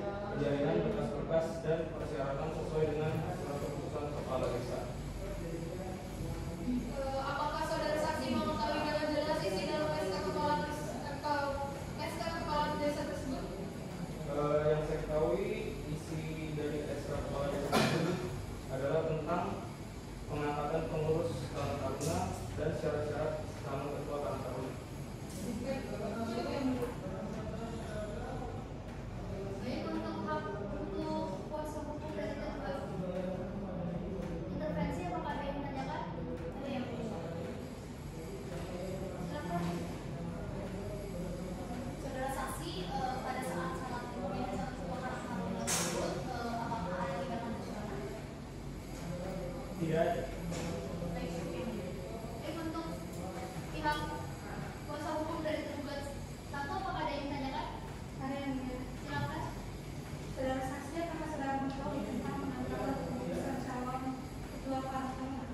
penjaringan berkas-berkas dan persyaratan sesuai dengan surat keputusan Kepala Desa. Apakah saudara saksi mengetahui dengan jelas isi dalam SK Kepala Desa tersebut? Yang saya ketahui isi dari SK Kepala Desa tersebut adalah tentang pengangkatan pengurus Karang Taruna dan syarat-syarat calon ketua Karang Taruna. Baik, untuk kuasa hukum dari tergugat, intervensi apakah ada yang menanyakan? Ada yang silakan. Saudara saksi, pada saat salat pemilihan ketua Karang Taruna tersebut, apakah ada libatkan nasional? Tidak ada. Baik, untuk pihak kuasa hukum dari tergugat satu, apakah ada yang ditanyakan? Ada yang silakan. Saudara saksi, apakah saudara mengetahui tentang penentuan keputusan calon ketua Karang Taruna?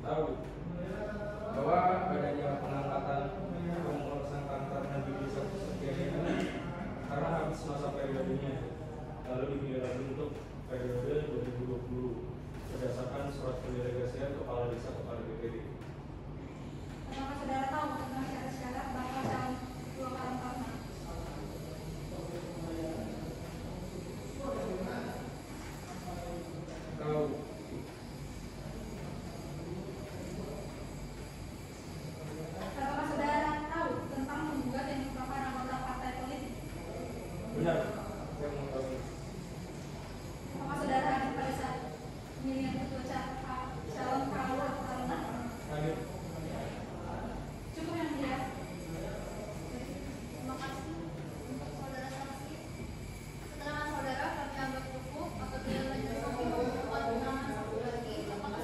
Tahu bahwa adanya pengangkatan pengurusan Karang Taruna di Desa Pusat Jaya ini karena habis masa periodenya lalu dipilih lagi untuk periode 2020 berdasarkan surat pendelegasian Kepala Desa kepada BPD. Apakah saudara tahu tentang syarat-syarat bakal calon ketua Karang Taruna? Tahu. Apakah saudara tahu tentang penggugat yang merupakan anggota partai politik? Benar, saya mengetahui. Apakah saudara hadir pada saat pemilihan ketua calon Karang Taruna? Hadir. Cukup yang mulia. Terima kasih untuk saudara saksi. Keterangan saudara kami anggap cukup. Apabila lanjut kami membutuhkan undangan satu lagi, apakah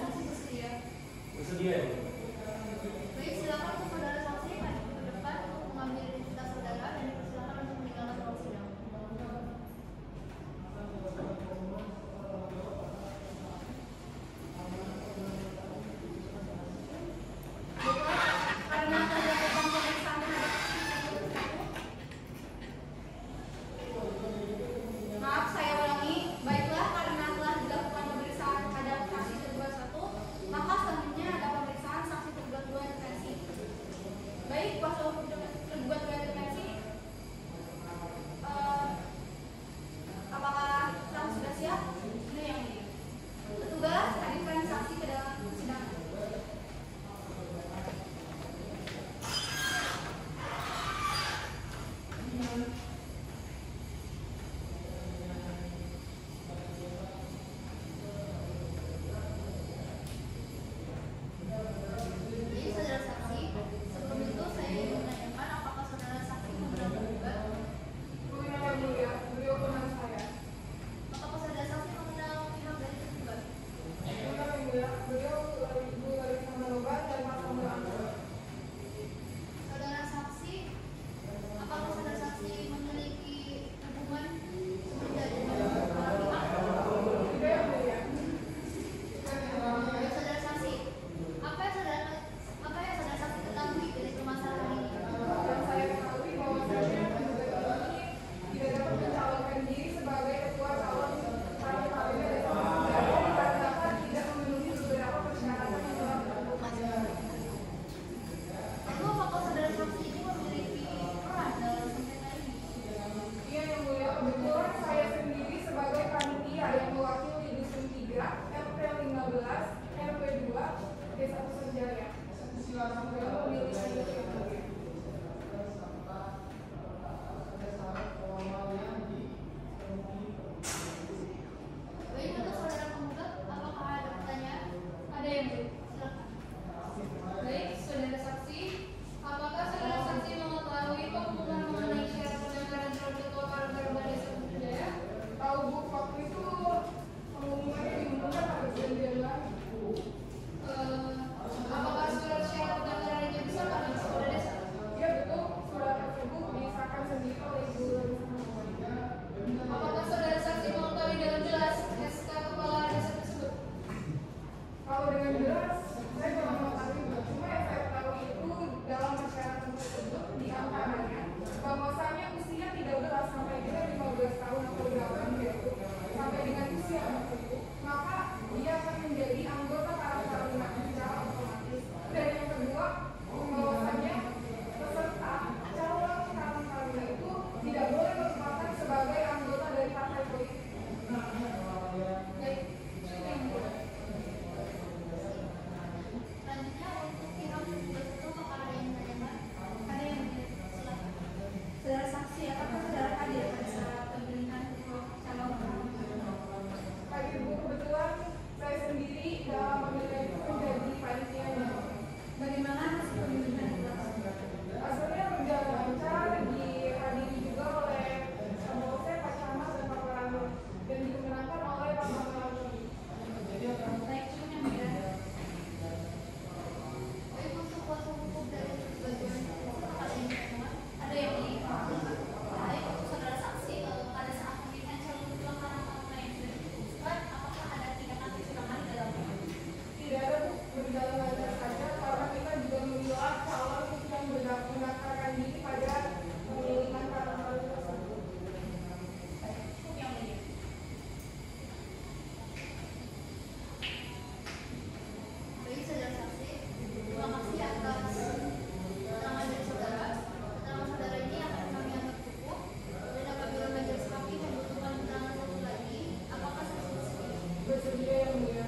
Tidak yang mulia.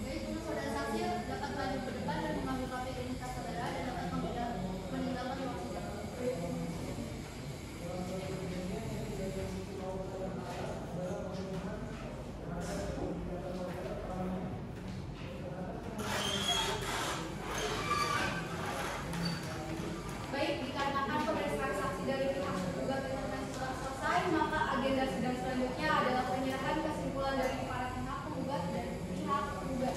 Baik, untuk saudara saksi dapat maju ke depan dan mengambil kopi identitas saudara dan dapat meninggalkan ruang sidang. Baik, dikarenakan pemeriksaan saksi dari pihak tergugat intervensi telah selesai, maka agenda sidang selanjutnya adalah penyerahan kesimpulan dari para pihak penggugat dan pihak penggugat.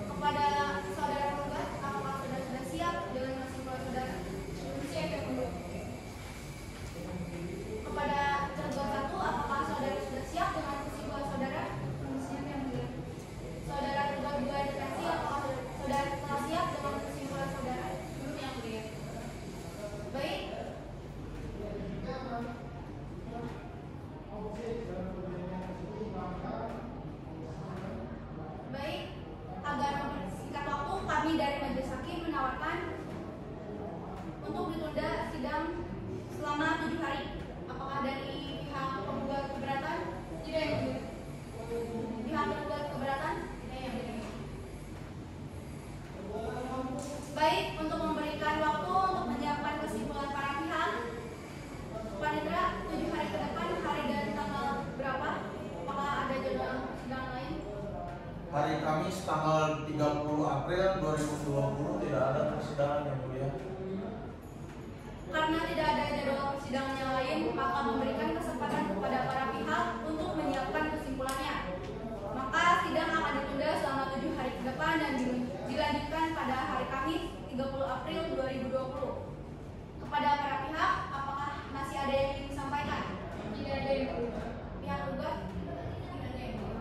Kepada saudara penggugat, apakah saudara sudah siap dengan kesimpulan saudara? Siap yang mulia. Kepada tergugat satu, apakah saudara sudah siap dengan kesimpulan saudara? Siap yang mulia. Saudara tergugat dua intervensi, apakah saudara telah siap dengan kesimpulan saudara? Belum yang mulia. Baik. Baik, agar mempersingkat waktu, kami dari Majelis Hakim menawarkan untuk ditunda sidang selama 7 hari. Apakah dari pihak penggugat keberatan? Tidak yang mulia. Pihak tergugat keberatan? Tidak yang mulia. Baik, untuk memberikan waktu untuk menyiapkan kesimpulan para pihak, Panitra 7 hari ke depan, hari dan tanggal berapa? Apakah ada jadwal sidang lain? Hari Kamis tanggal 30 April 2020 tidak ada persidangan yang mulia. Karena tidak ada jadwal persidangan yang lain, maka memberikan kesempatan kepada para pihak untuk menyiapkan kesimpulannya. Maka sidang akan ditunda selama 7 hari ke depan dan dilanjutkan pada hari Kamis 30 April 2020. Kepada para pihak, apakah masih ada yang ingin disampaikan? Tidak ada yang mulia. Pihak tergugat? Tidak ada yang mulia.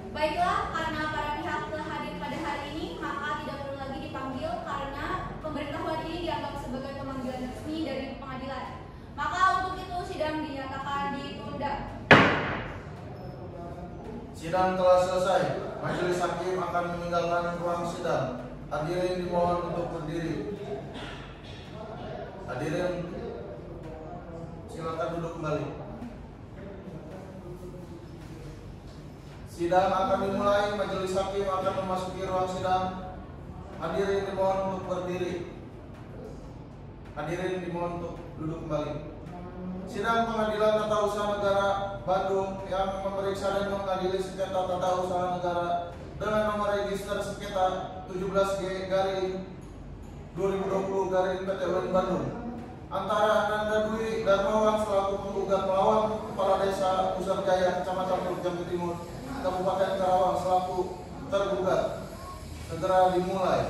Baiklah, karena para pihak telah hadir pada hari ini, maka tidak perlu lagi dipanggil karena pemberitahuan ini dianggap sebagai pemanggilan resmi dari pengadilan. Maka untuk itu sidang dinyatakan ditunda. Sidang telah selesai. Majelis Hakim akan meninggalkan ruang sidang. Hadirin dimohon untuk berdiri. Hadirin silakan duduk kembali. Sidang akan dimulai. Majelis Hakim akan memasuki ruang sidang. Hadirin dimohon untuk berdiri. Hadirin dimohon untuk duduk kembali. Sidang Pengadilan Tata Usaha Negara Bandung yang memeriksa dan mengadili sengketa tata usaha negara dengan nomor register sengketa 17G/2020 PT UIN Bandung antara Ananda Dwi Darmawan selaku penggugat melawan Kepala Desa Pusar Jaya, Kecamatan Teluk Jambe Timur, Kabupaten Karawang selaku tergugat segera dimulai.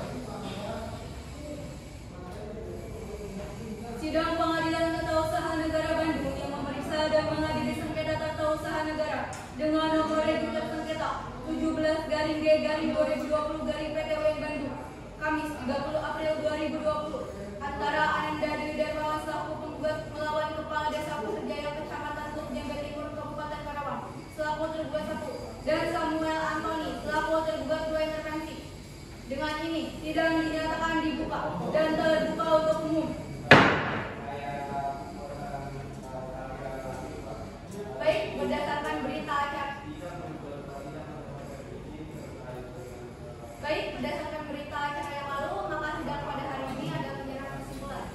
Sidang Pengadilan Tata Usaha Negara Bandung yang memeriksa dan mengadili sengketa tata usaha negara dengan nomor register sengketa 17G/2020 PT UIN Bandung, Kamis 30 April 2020, antara Ananda Dwi Darmawan selaku penggugat melawan Kepala Desa Pusar Jaya, Kecamatan Teluk Jambe Timur, Kabupaten Karawang selaku tergugat 1, dan Samuel Antoni selaku tergugat 2 intervensi. Dengan ini, sidang dinyatakan dibuka dan terbuka untuk umum. Baik, berdasarkan berita acara. Baik, berdasarkan berita acara yang lalu, maka sidang pada hari ini ada penyerahan kesimpulan.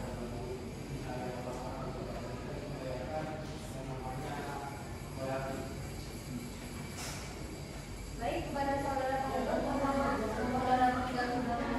Baik, kepada saudara penggugat, mohon saudara tidak saudara.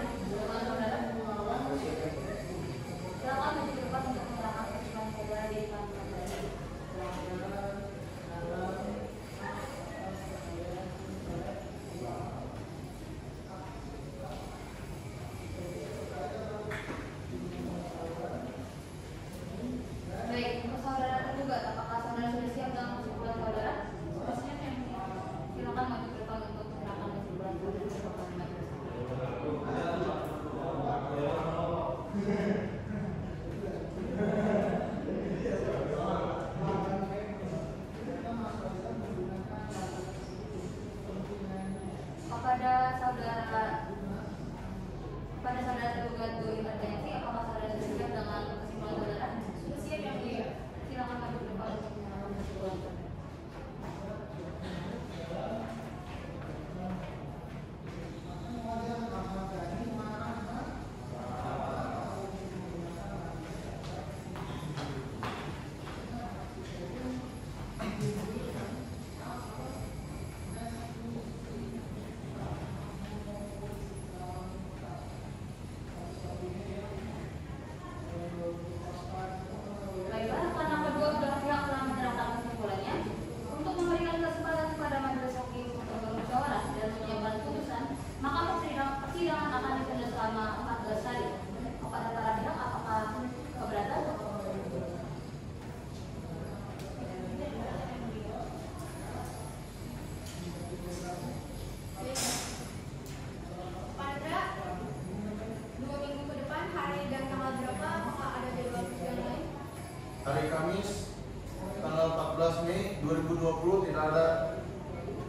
2020 tidak ada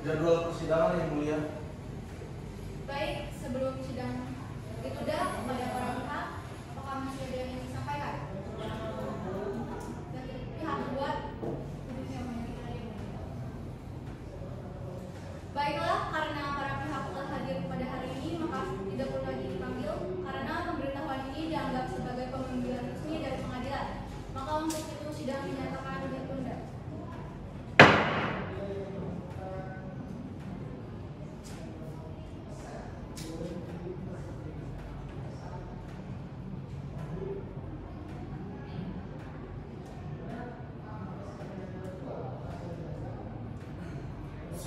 jadwal persidangan yang mulia. Baik, sebelum sidang ditunda kepada para pihak, apakah masih ada yang ingin disampaikan? Dari pihak tergugat, baiklah, karena para pihak telah hadir pada hari ini, maka tidak perlu lagi dipanggil karena pemberitahuan ini dianggap sebagai pemanggilan resmi dari pengadilan. Maka untuk itu sidang dinyatakan ditunda.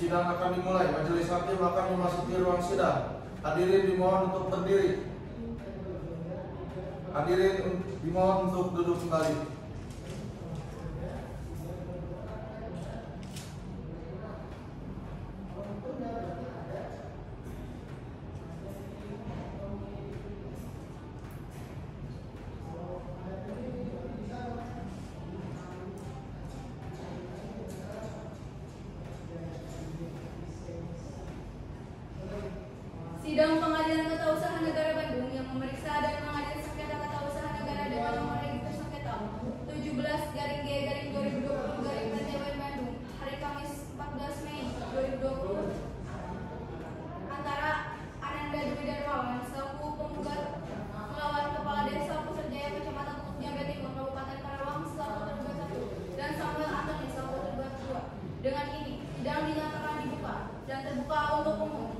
Sidang akan dimulai. Majelis hakim akan memasuki ruang sidang. Hadirin dimohon untuk berdiri. Hadirin dimohon untuk duduk kembali. Sidang Pengadilan Tata Usaha Negara Bandung yang memeriksa dan mengadili sengketa tata usaha negara dengan nomor register sengketa 17/G/2020/PTWN Bandung hari Kamis 14 Mei 2020 antara Ananda Dwi Darmawan selaku penggugat melawan Kepala Desa Puserjaya Kecamatan Teluk Jambe Timur Kabupaten Karawang selaku tergugat 1 dan Samuel Antoni selaku tergugat 2. Dengan ini sidang dinyatakan dibuka dan terbuka untuk umum.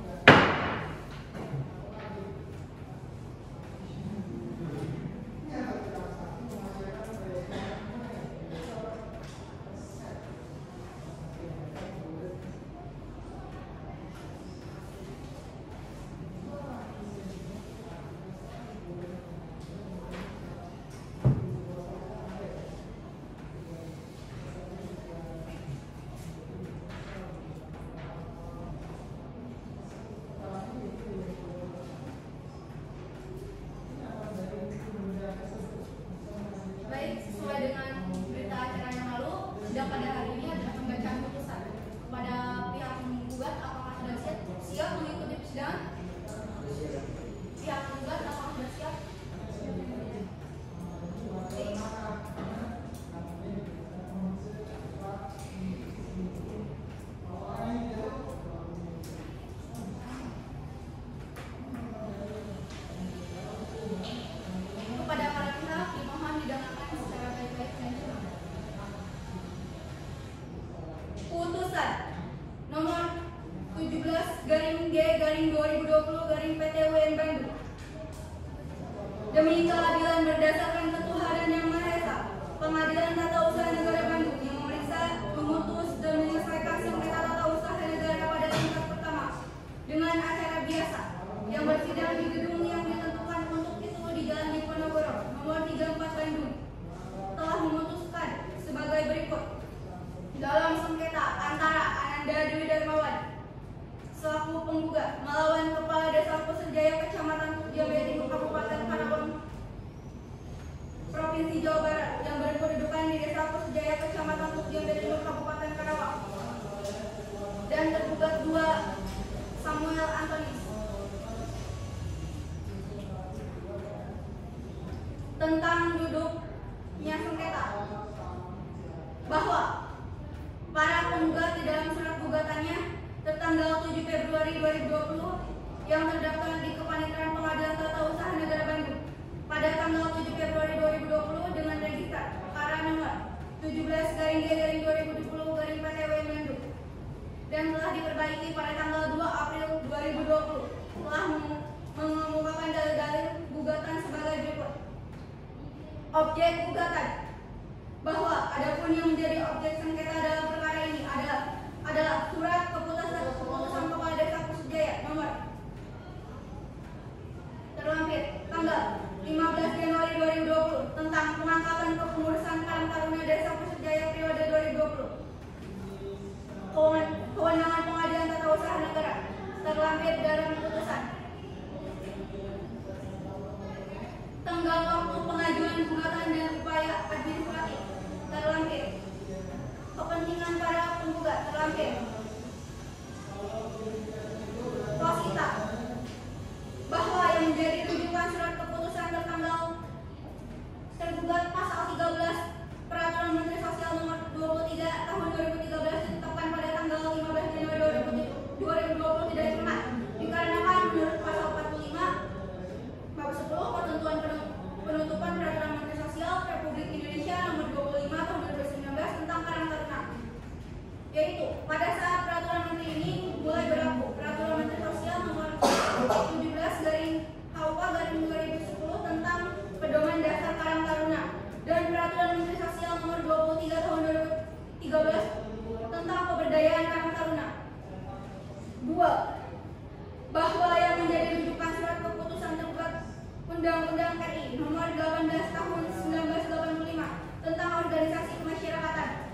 Baik, sesuai dengan berita acara yang lalu, sidang pada hari ini adalah pembacaan putusan kepada pihak menggugat. Apakah sudah siap mengikuti persidangan? Pihak menggugat apakah sudah siap? Baik. Kepada para pihak dimohon didengarkan secara baik-baik dan jelas. Putusan nomor 17/G/2020/PTWN Bandung. Demi keadilan berdasarkan ketuhanan yang Maha Esa, Pengadilan Tata Usaha Negara Bandung yang memeriksa, memutus dan menyelesaikan sengketa tata usaha negara pada tingkat pertama dengan acara biasa yang bersidang di gedung yang ditentukan untuk itu di Jalan Diponegoro nomor 34 Bandung telah memutuskan sebagai berikut. Dalam sengketa antara Ananda Dwi Darmawan selaku penggugat melawan Kepala Desa Puserjaya Kecamatan Teluk Jambe Timur Kabupaten Karawang Provinsi Jawa Barat yang berkedudukan di Desa Puserjaya Kecamatan Teluk Jambe Timur Kabupaten Karawang dan tergugat 2 Samuel Antoni tentang duduknya sengketa bahwa para penggugat di dalam surat gugatannya tertanggal 7 Februari 2020 yang terdaftar di Kepanitiaan Pengadilan Tata Usaha Negara Bandung pada tanggal 7 Februari 2020 dengan register perkara nomor 17/G/2020/PTWN Bandung dan telah diperbaiki pada tanggal 2 April 2020 telah mengemukakan dalil-dalil gugatan sebagai berikut. Objek gugatan bahwa adapun yang menjadi objek sengketa dalam perkara ini adalah surat keputusan Kepala Desa Puserjaya nomor terlampir tanggal 15 Januari 2020 tentang pengangkatan kepengurusan Karang Taruna Desa Puserjaya periode 2020. Kewenangan Pengadilan Tata Usaha Negara terlampir dalam putusan. Tanggal waktu pengajuan gugatan dan upaya administratif terlampir. Kepentingan para Bangkit. Rosita, bahwa yang menjadi rujukan surat keputusan tergugat pasal 13 Peraturan Menteri Sosial Nomor 23 Tahun 2013 ditetapkan pada tanggal 15 Januari 2020 tidak diterima dikarenakan menurut pasal 45 bab 10 ketentuan penutupan Peraturan Menteri Sosial Republik Indonesia Nomor 25 Tahun 2019 tentang Karang Taruna, yaitu pada saat peraturan menteri ini mulai berlaku, Peraturan Menteri Sosial Nomor 17/HUK/2010 tentang Pedoman Dasar Karang Taruna dan Peraturan Menteri Sosial Nomor 23 Tahun 2013 tentang Pemberdayaan Karang Taruna. 2. Bahwa yang menjadi rujukan surat keputusan tergugat Undang-Undang RI Nomor 18 Tahun 1985 tentang organisasi kemasyarakatan.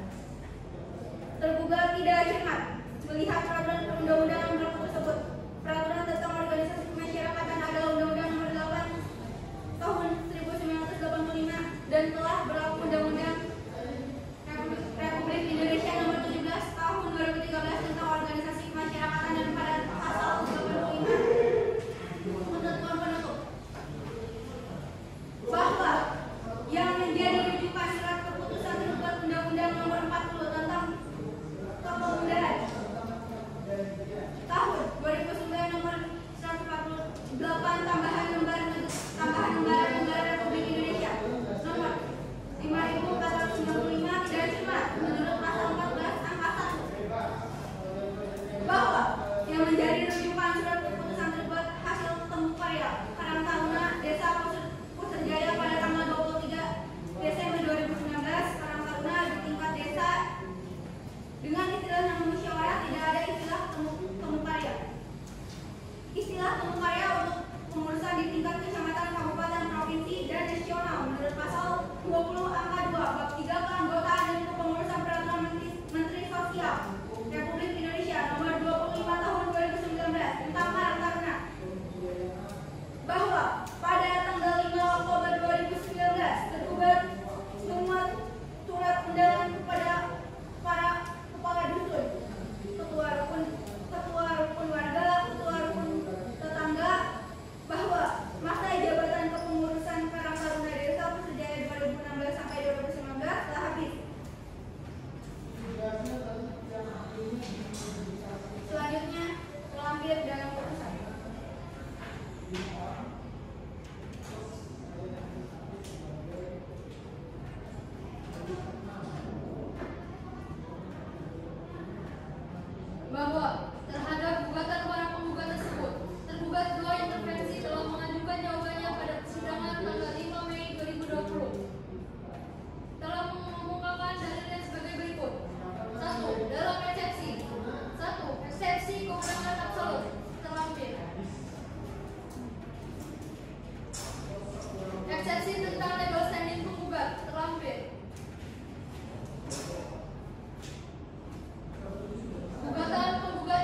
Tergugat tidak cermat melihat peraturan perundang-undangan yang berlaku tersebut. Peraturan tentang organisasi kemasyarakatan adalah Undang-Undang Nomor 8 Tahun 1985 dan telah berlaku Undang-Undang Republik Indonesia Nomor 17 Tahun 2013 tentang organisasi kemasyarakatan dan pada pasal 85 ketentuan penutup. Bahwa yang menjadi rujukan surat keputusan tergugat Undang-Undang Nomor 40 tentang Kepemudaan Tahun 2009 Nomor 148 tambahan lembar negara Republik Indonesia Nomor 5495 tidak cermat menurut pasal 14 angka 1. Bahwa yang menjadi rujukan surat keputusan tergugat hasil temu karya Karang Taruna Desa Puserjaya pada tanggal 23 Desember 2019. Karang Taruna di tingkat desa dengan istilah nama musyawarah, tidak ada istilah temu karya. Istilah temu karya untuk pengurusan di tingkat kecamatan, kabupaten, provinsi, dan nasional menurut pasal 20 angka 2 bab 3 keanggotaan dan kepengurusan Peraturan Menteri Sosial Republik Indonesia Nomor 25 Tahun 2019 tentang Karang Taruna. Bahwa pada tanggal 5 Oktober 2019 tergugat memuat surat undangan kepada para kepala dusun, ketua rukun warga, ketua rukun tetangga, bahwa masa jabatan kepengurusan Karang Taruna Desa Puserjaya 2016 sampai 2019 telah habis. Selanjutnya terlampir dalam putusan. Bahwa terhadap gugatan para penggugat tersebut, tergugat dua intervensi telah mengajukan jawabannya pada persidangan tanggal 5 Mei 2020. Telah mengumumkan dalilnya sebagai berikut. 1. Dalam eksepsi 1. Eksepsi kewenangan absolut terlampir. Eksepsi tentang legal standing penggugat terlampir. Gugatan penggugat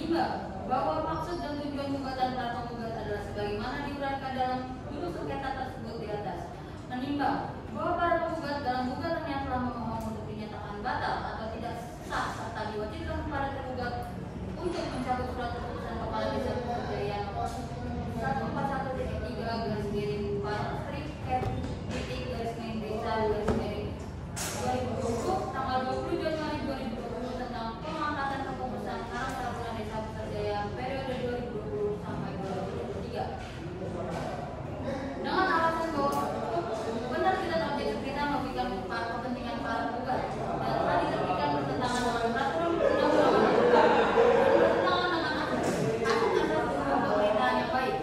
Menimbang bahwa maksud dan tujuan gugatan para penggugat adalah sebagaimana diuraikan dalam judul sengketa tersebut di atas. Menimbang bahwa para penggugat dalam gugatan yang telah memohon untuk dinyatakan batal atau tidak sah serta diwajibkan kepada tergugat untuk mencabut surat keputusan Kepala Desa Jaya 141.3/F.Desa/2020 tanggal 20 Januari 2020 tentang pengangkatan kepengurusan Karang Taruna Desa Putrajaya periode 2020 sampai 2023 dengan alasan bahwa penerbitan objek kita merugikan kepentingan para penggugat dan telah diterbitkan bertentangan dengan peraturan undang-undan dan bertentangan dengan asas-asas hukum pemerintahan yang baik.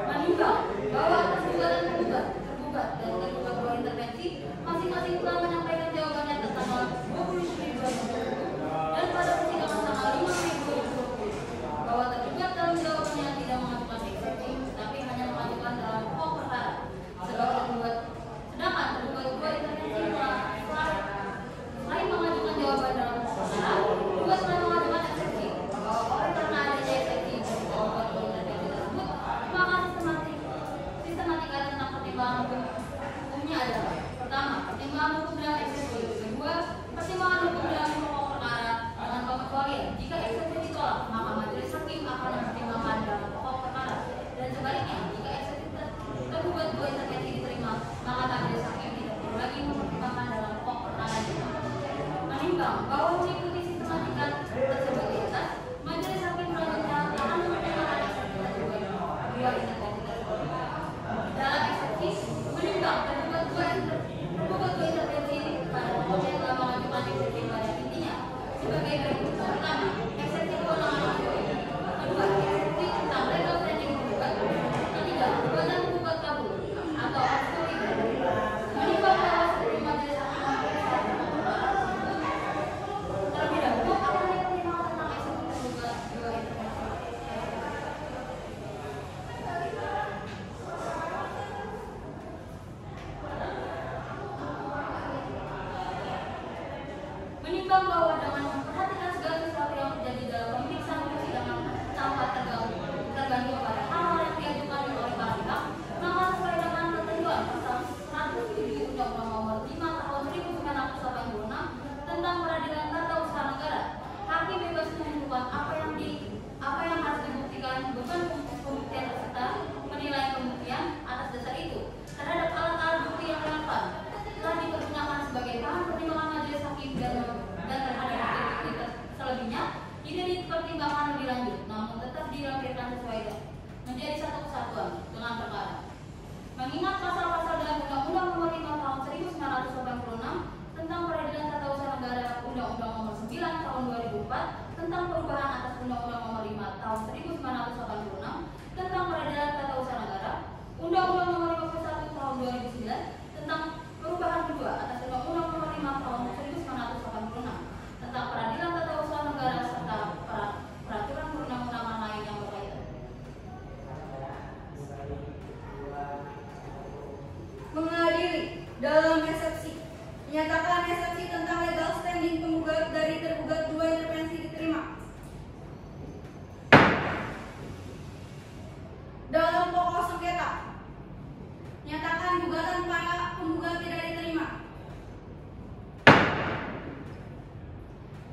Menimbang bahwa atas gugatan tergugat dan tergugat berintervensi masing-masing telah menyampaikan jawabannya tanggal 20 Juli 2020 dan pada persidangan tanggal 5 Mei 2020 bahwa tergugat dalam jawabannya tidak mengajukan eksepsi tapi hanya mengajukan dalam pokok perkara. Sedangkan tergugat dua intervensi selain mengajukan jawaban dalam pokok perkara juga telah mengajukan eksepsi bahwa oleh karena adanya eksepsi tergugat dua intervensi tersebut maka sistematika tentang pertimbangan hukumnya adalah: pertama, pertimbangan hukum dalam eksepsi; kedua, pertimbangan hukum dalam pokok perkara dengan pengecualian jika eksepsi ditolak maka majelis hakim akan mempertimbangkan dalam pokok perkara, dan sebaliknya jika eksepsi tergugat dua intervensi diterima maka majelis hakim tidak perlu lagi mempertimbangkan dalam pokok perkara. Menimbang bahwa mengikuti sistematika tersebut di atas, majelis hakim selanjutnya akan mempertimbangkan eksepsi tergugat dua intervensi tersebut. Dalam eksepsi, menimbang tergugat dua intervensi pada pokoknya telah mengajukan eksepsi pada intinya sebagai berikut: pertama, eksepsi kewenangan hakim; kedua, eksepsi tentang legal standing penggugat; ketiga, gugatan penggugat kabur atau absolution. Menimbang bahwa sebelum majelis hakim memeriksa terlebih dahulu akan dipertimbangkan tentang eksepsi tergugat dua intervensi. Menimbang bahwa dengan memperhatikan segala sesuatu yang terjadi dalam pemeriksaan persidangan tanpa terganggu pada hal-hal yang diajukan oleh para pihak, maka sesuai dengan ketentuan pasal 107 Undang-Undang Nomor 5 Tahun 1986 tentang Peradilan Tata Usaha Negara, hakim bebas menentukan apa yang harus dibuktikan, beban pembuktian serta penilaian pembuktian atas dasar itu terhadap alat-alat bukti yang relevan telah dipergunakan sebagai bahan pertimbangan majelis hakim dan terhadap bukti selebihnya tidak dipertimbangkan lebih lanjut, namun tetap dilampirkan sesuai menjadi satu kesatuan dengan perkara. Mengingat pasal-pasal dalam Undang-Undang Nomor 5 Tahun 1986 tentang Peradilan Tata Usaha Negara, Undang-Undang Nomor 9 Tahun 2004 tentang perubahan atas Undang-Undang Nomor 5 Tahun 1986 tentang Peradilan Tata Usaha Negara, Undang-Undang Nomor 51 Tahun 2009 tentang perubahan kedua atas Undang-Undang Nomor 5 Tahun 1986 tentang Peradilan Tata Usaha Negara serta peraturan perundang-undangan lain yang berkaitan. Mengadili dalam eksepsi, menyatakan eksepsi tentang legal standing penggugat dari tergugat dua intervensi diterima. Dalam pokok sengketa, menyatakan gugatan para penggugat tidak diterima.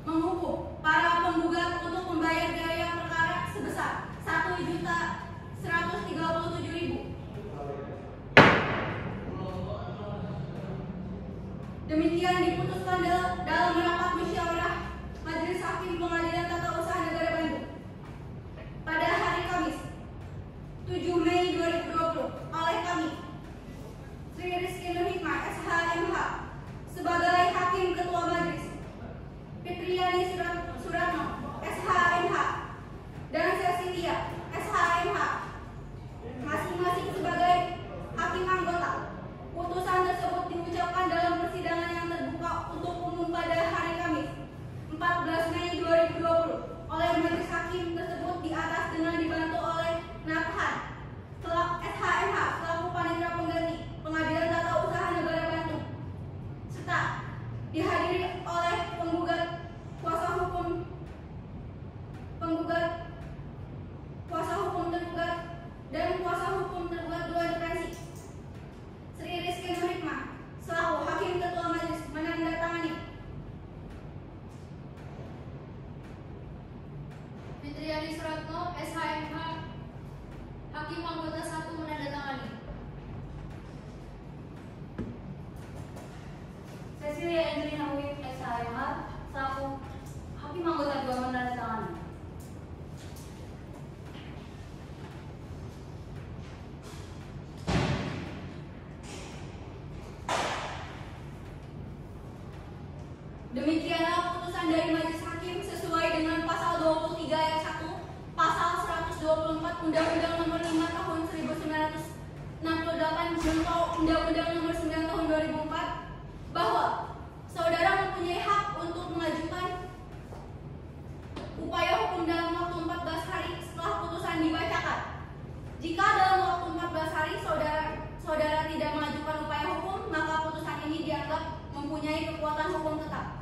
Menghukum para penggugat untuk membayar biaya perkara sebesar 1.137.000. Demikian diputuskan dalam rapat musyawarah Majelis Hakim Pengadilan Tata Usaha Negara Bandung pada hari Kamis 7 Mei 2020 oleh kami, Sri Rizky Nur Hikmah, SH, MH, sebagai Hakim Ketua Majelis, Fitriani Suratno, SH, MH, dan Cecilia, SH, MH, masing-masing sebagai Hakim Anggota. Putusan tersebut diucapkan dalam persidangan yang terbuka untuk umum pada hari Kamis 14 Mei 2020 Hakim anggota 1 menandatangani. Cecilia Andrina Wib SHMH selaku Hakim anggota 2 menandatangani. Demikianlah putusan dari Majelis Hakim sesuai dengan pasal 23 ayat 1, pasal 124 Undang-Undang Nomor 5 Tahun 1968 junto Undang-Undang Nomor 9 Tahun 2004 bahwa saudara mempunyai hak untuk mengajukan upaya hukum dalam waktu 14 hari setelah putusan dibacakan. Jika dalam waktu 14 hari saudara tidak mengajukan upaya hukum, maka putusan ini dianggap mempunyai kekuatan hukum tetap.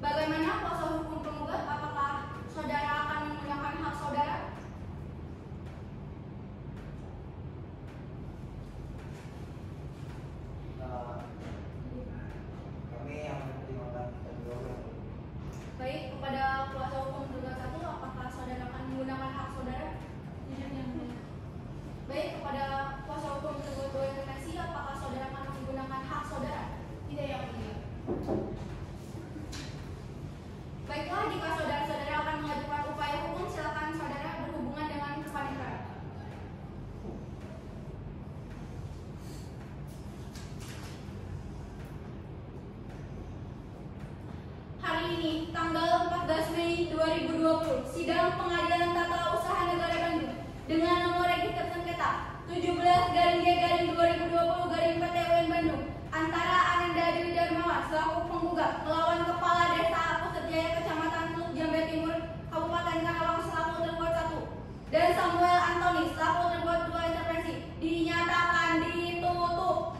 Bagaimana kuasa hukum penggugat? Apakah saudara akan menggunakan hak saudara? Kami yang mempertimbangkan kedua. Baik, kepada kuasa hukum penggugat 1, apakah saudara akan menggunakan hak saudara? Baik, kepada kuasa hukum penggugat 2 intervensi, apakah saudara akan menggunakan hak saudara? Tidak, yang mulia. Baiklah, jika saudara-saudara akan mengajukan upaya hukum, silakan saudara berhubungan dengan kepanitiaan. Hari ini, tanggal 14 Mei 2020, sidang Pengadilan Tata Usaha Negara Bandung dengan nomor register sengketa 17/2020/PT UN Bandung antara Ananda Dewi Darmawan selaku penggugat melawan Kepala Desa Pusatjaya Kecamatan Teluk Jambe Timur Kabupaten Karawang selaku tergugat 1 dan Samuel Antoni selaku tergugat 2 intervensi dinyatakan ditutup.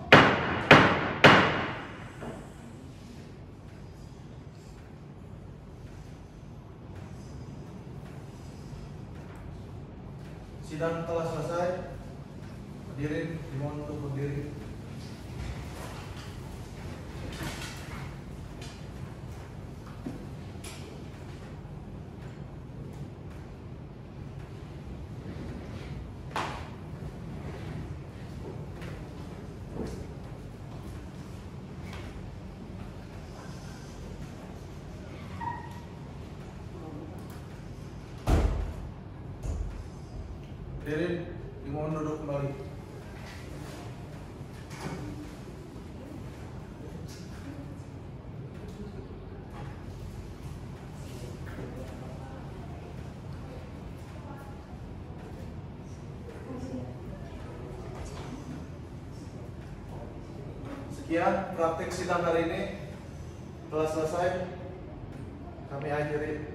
Sidang telah selesai. Hadirin dimohon untuk berdiri. Hadirin dimohon duduk kembali. Sekian praktik sidang hari ini telah selesai. Kami akhiri.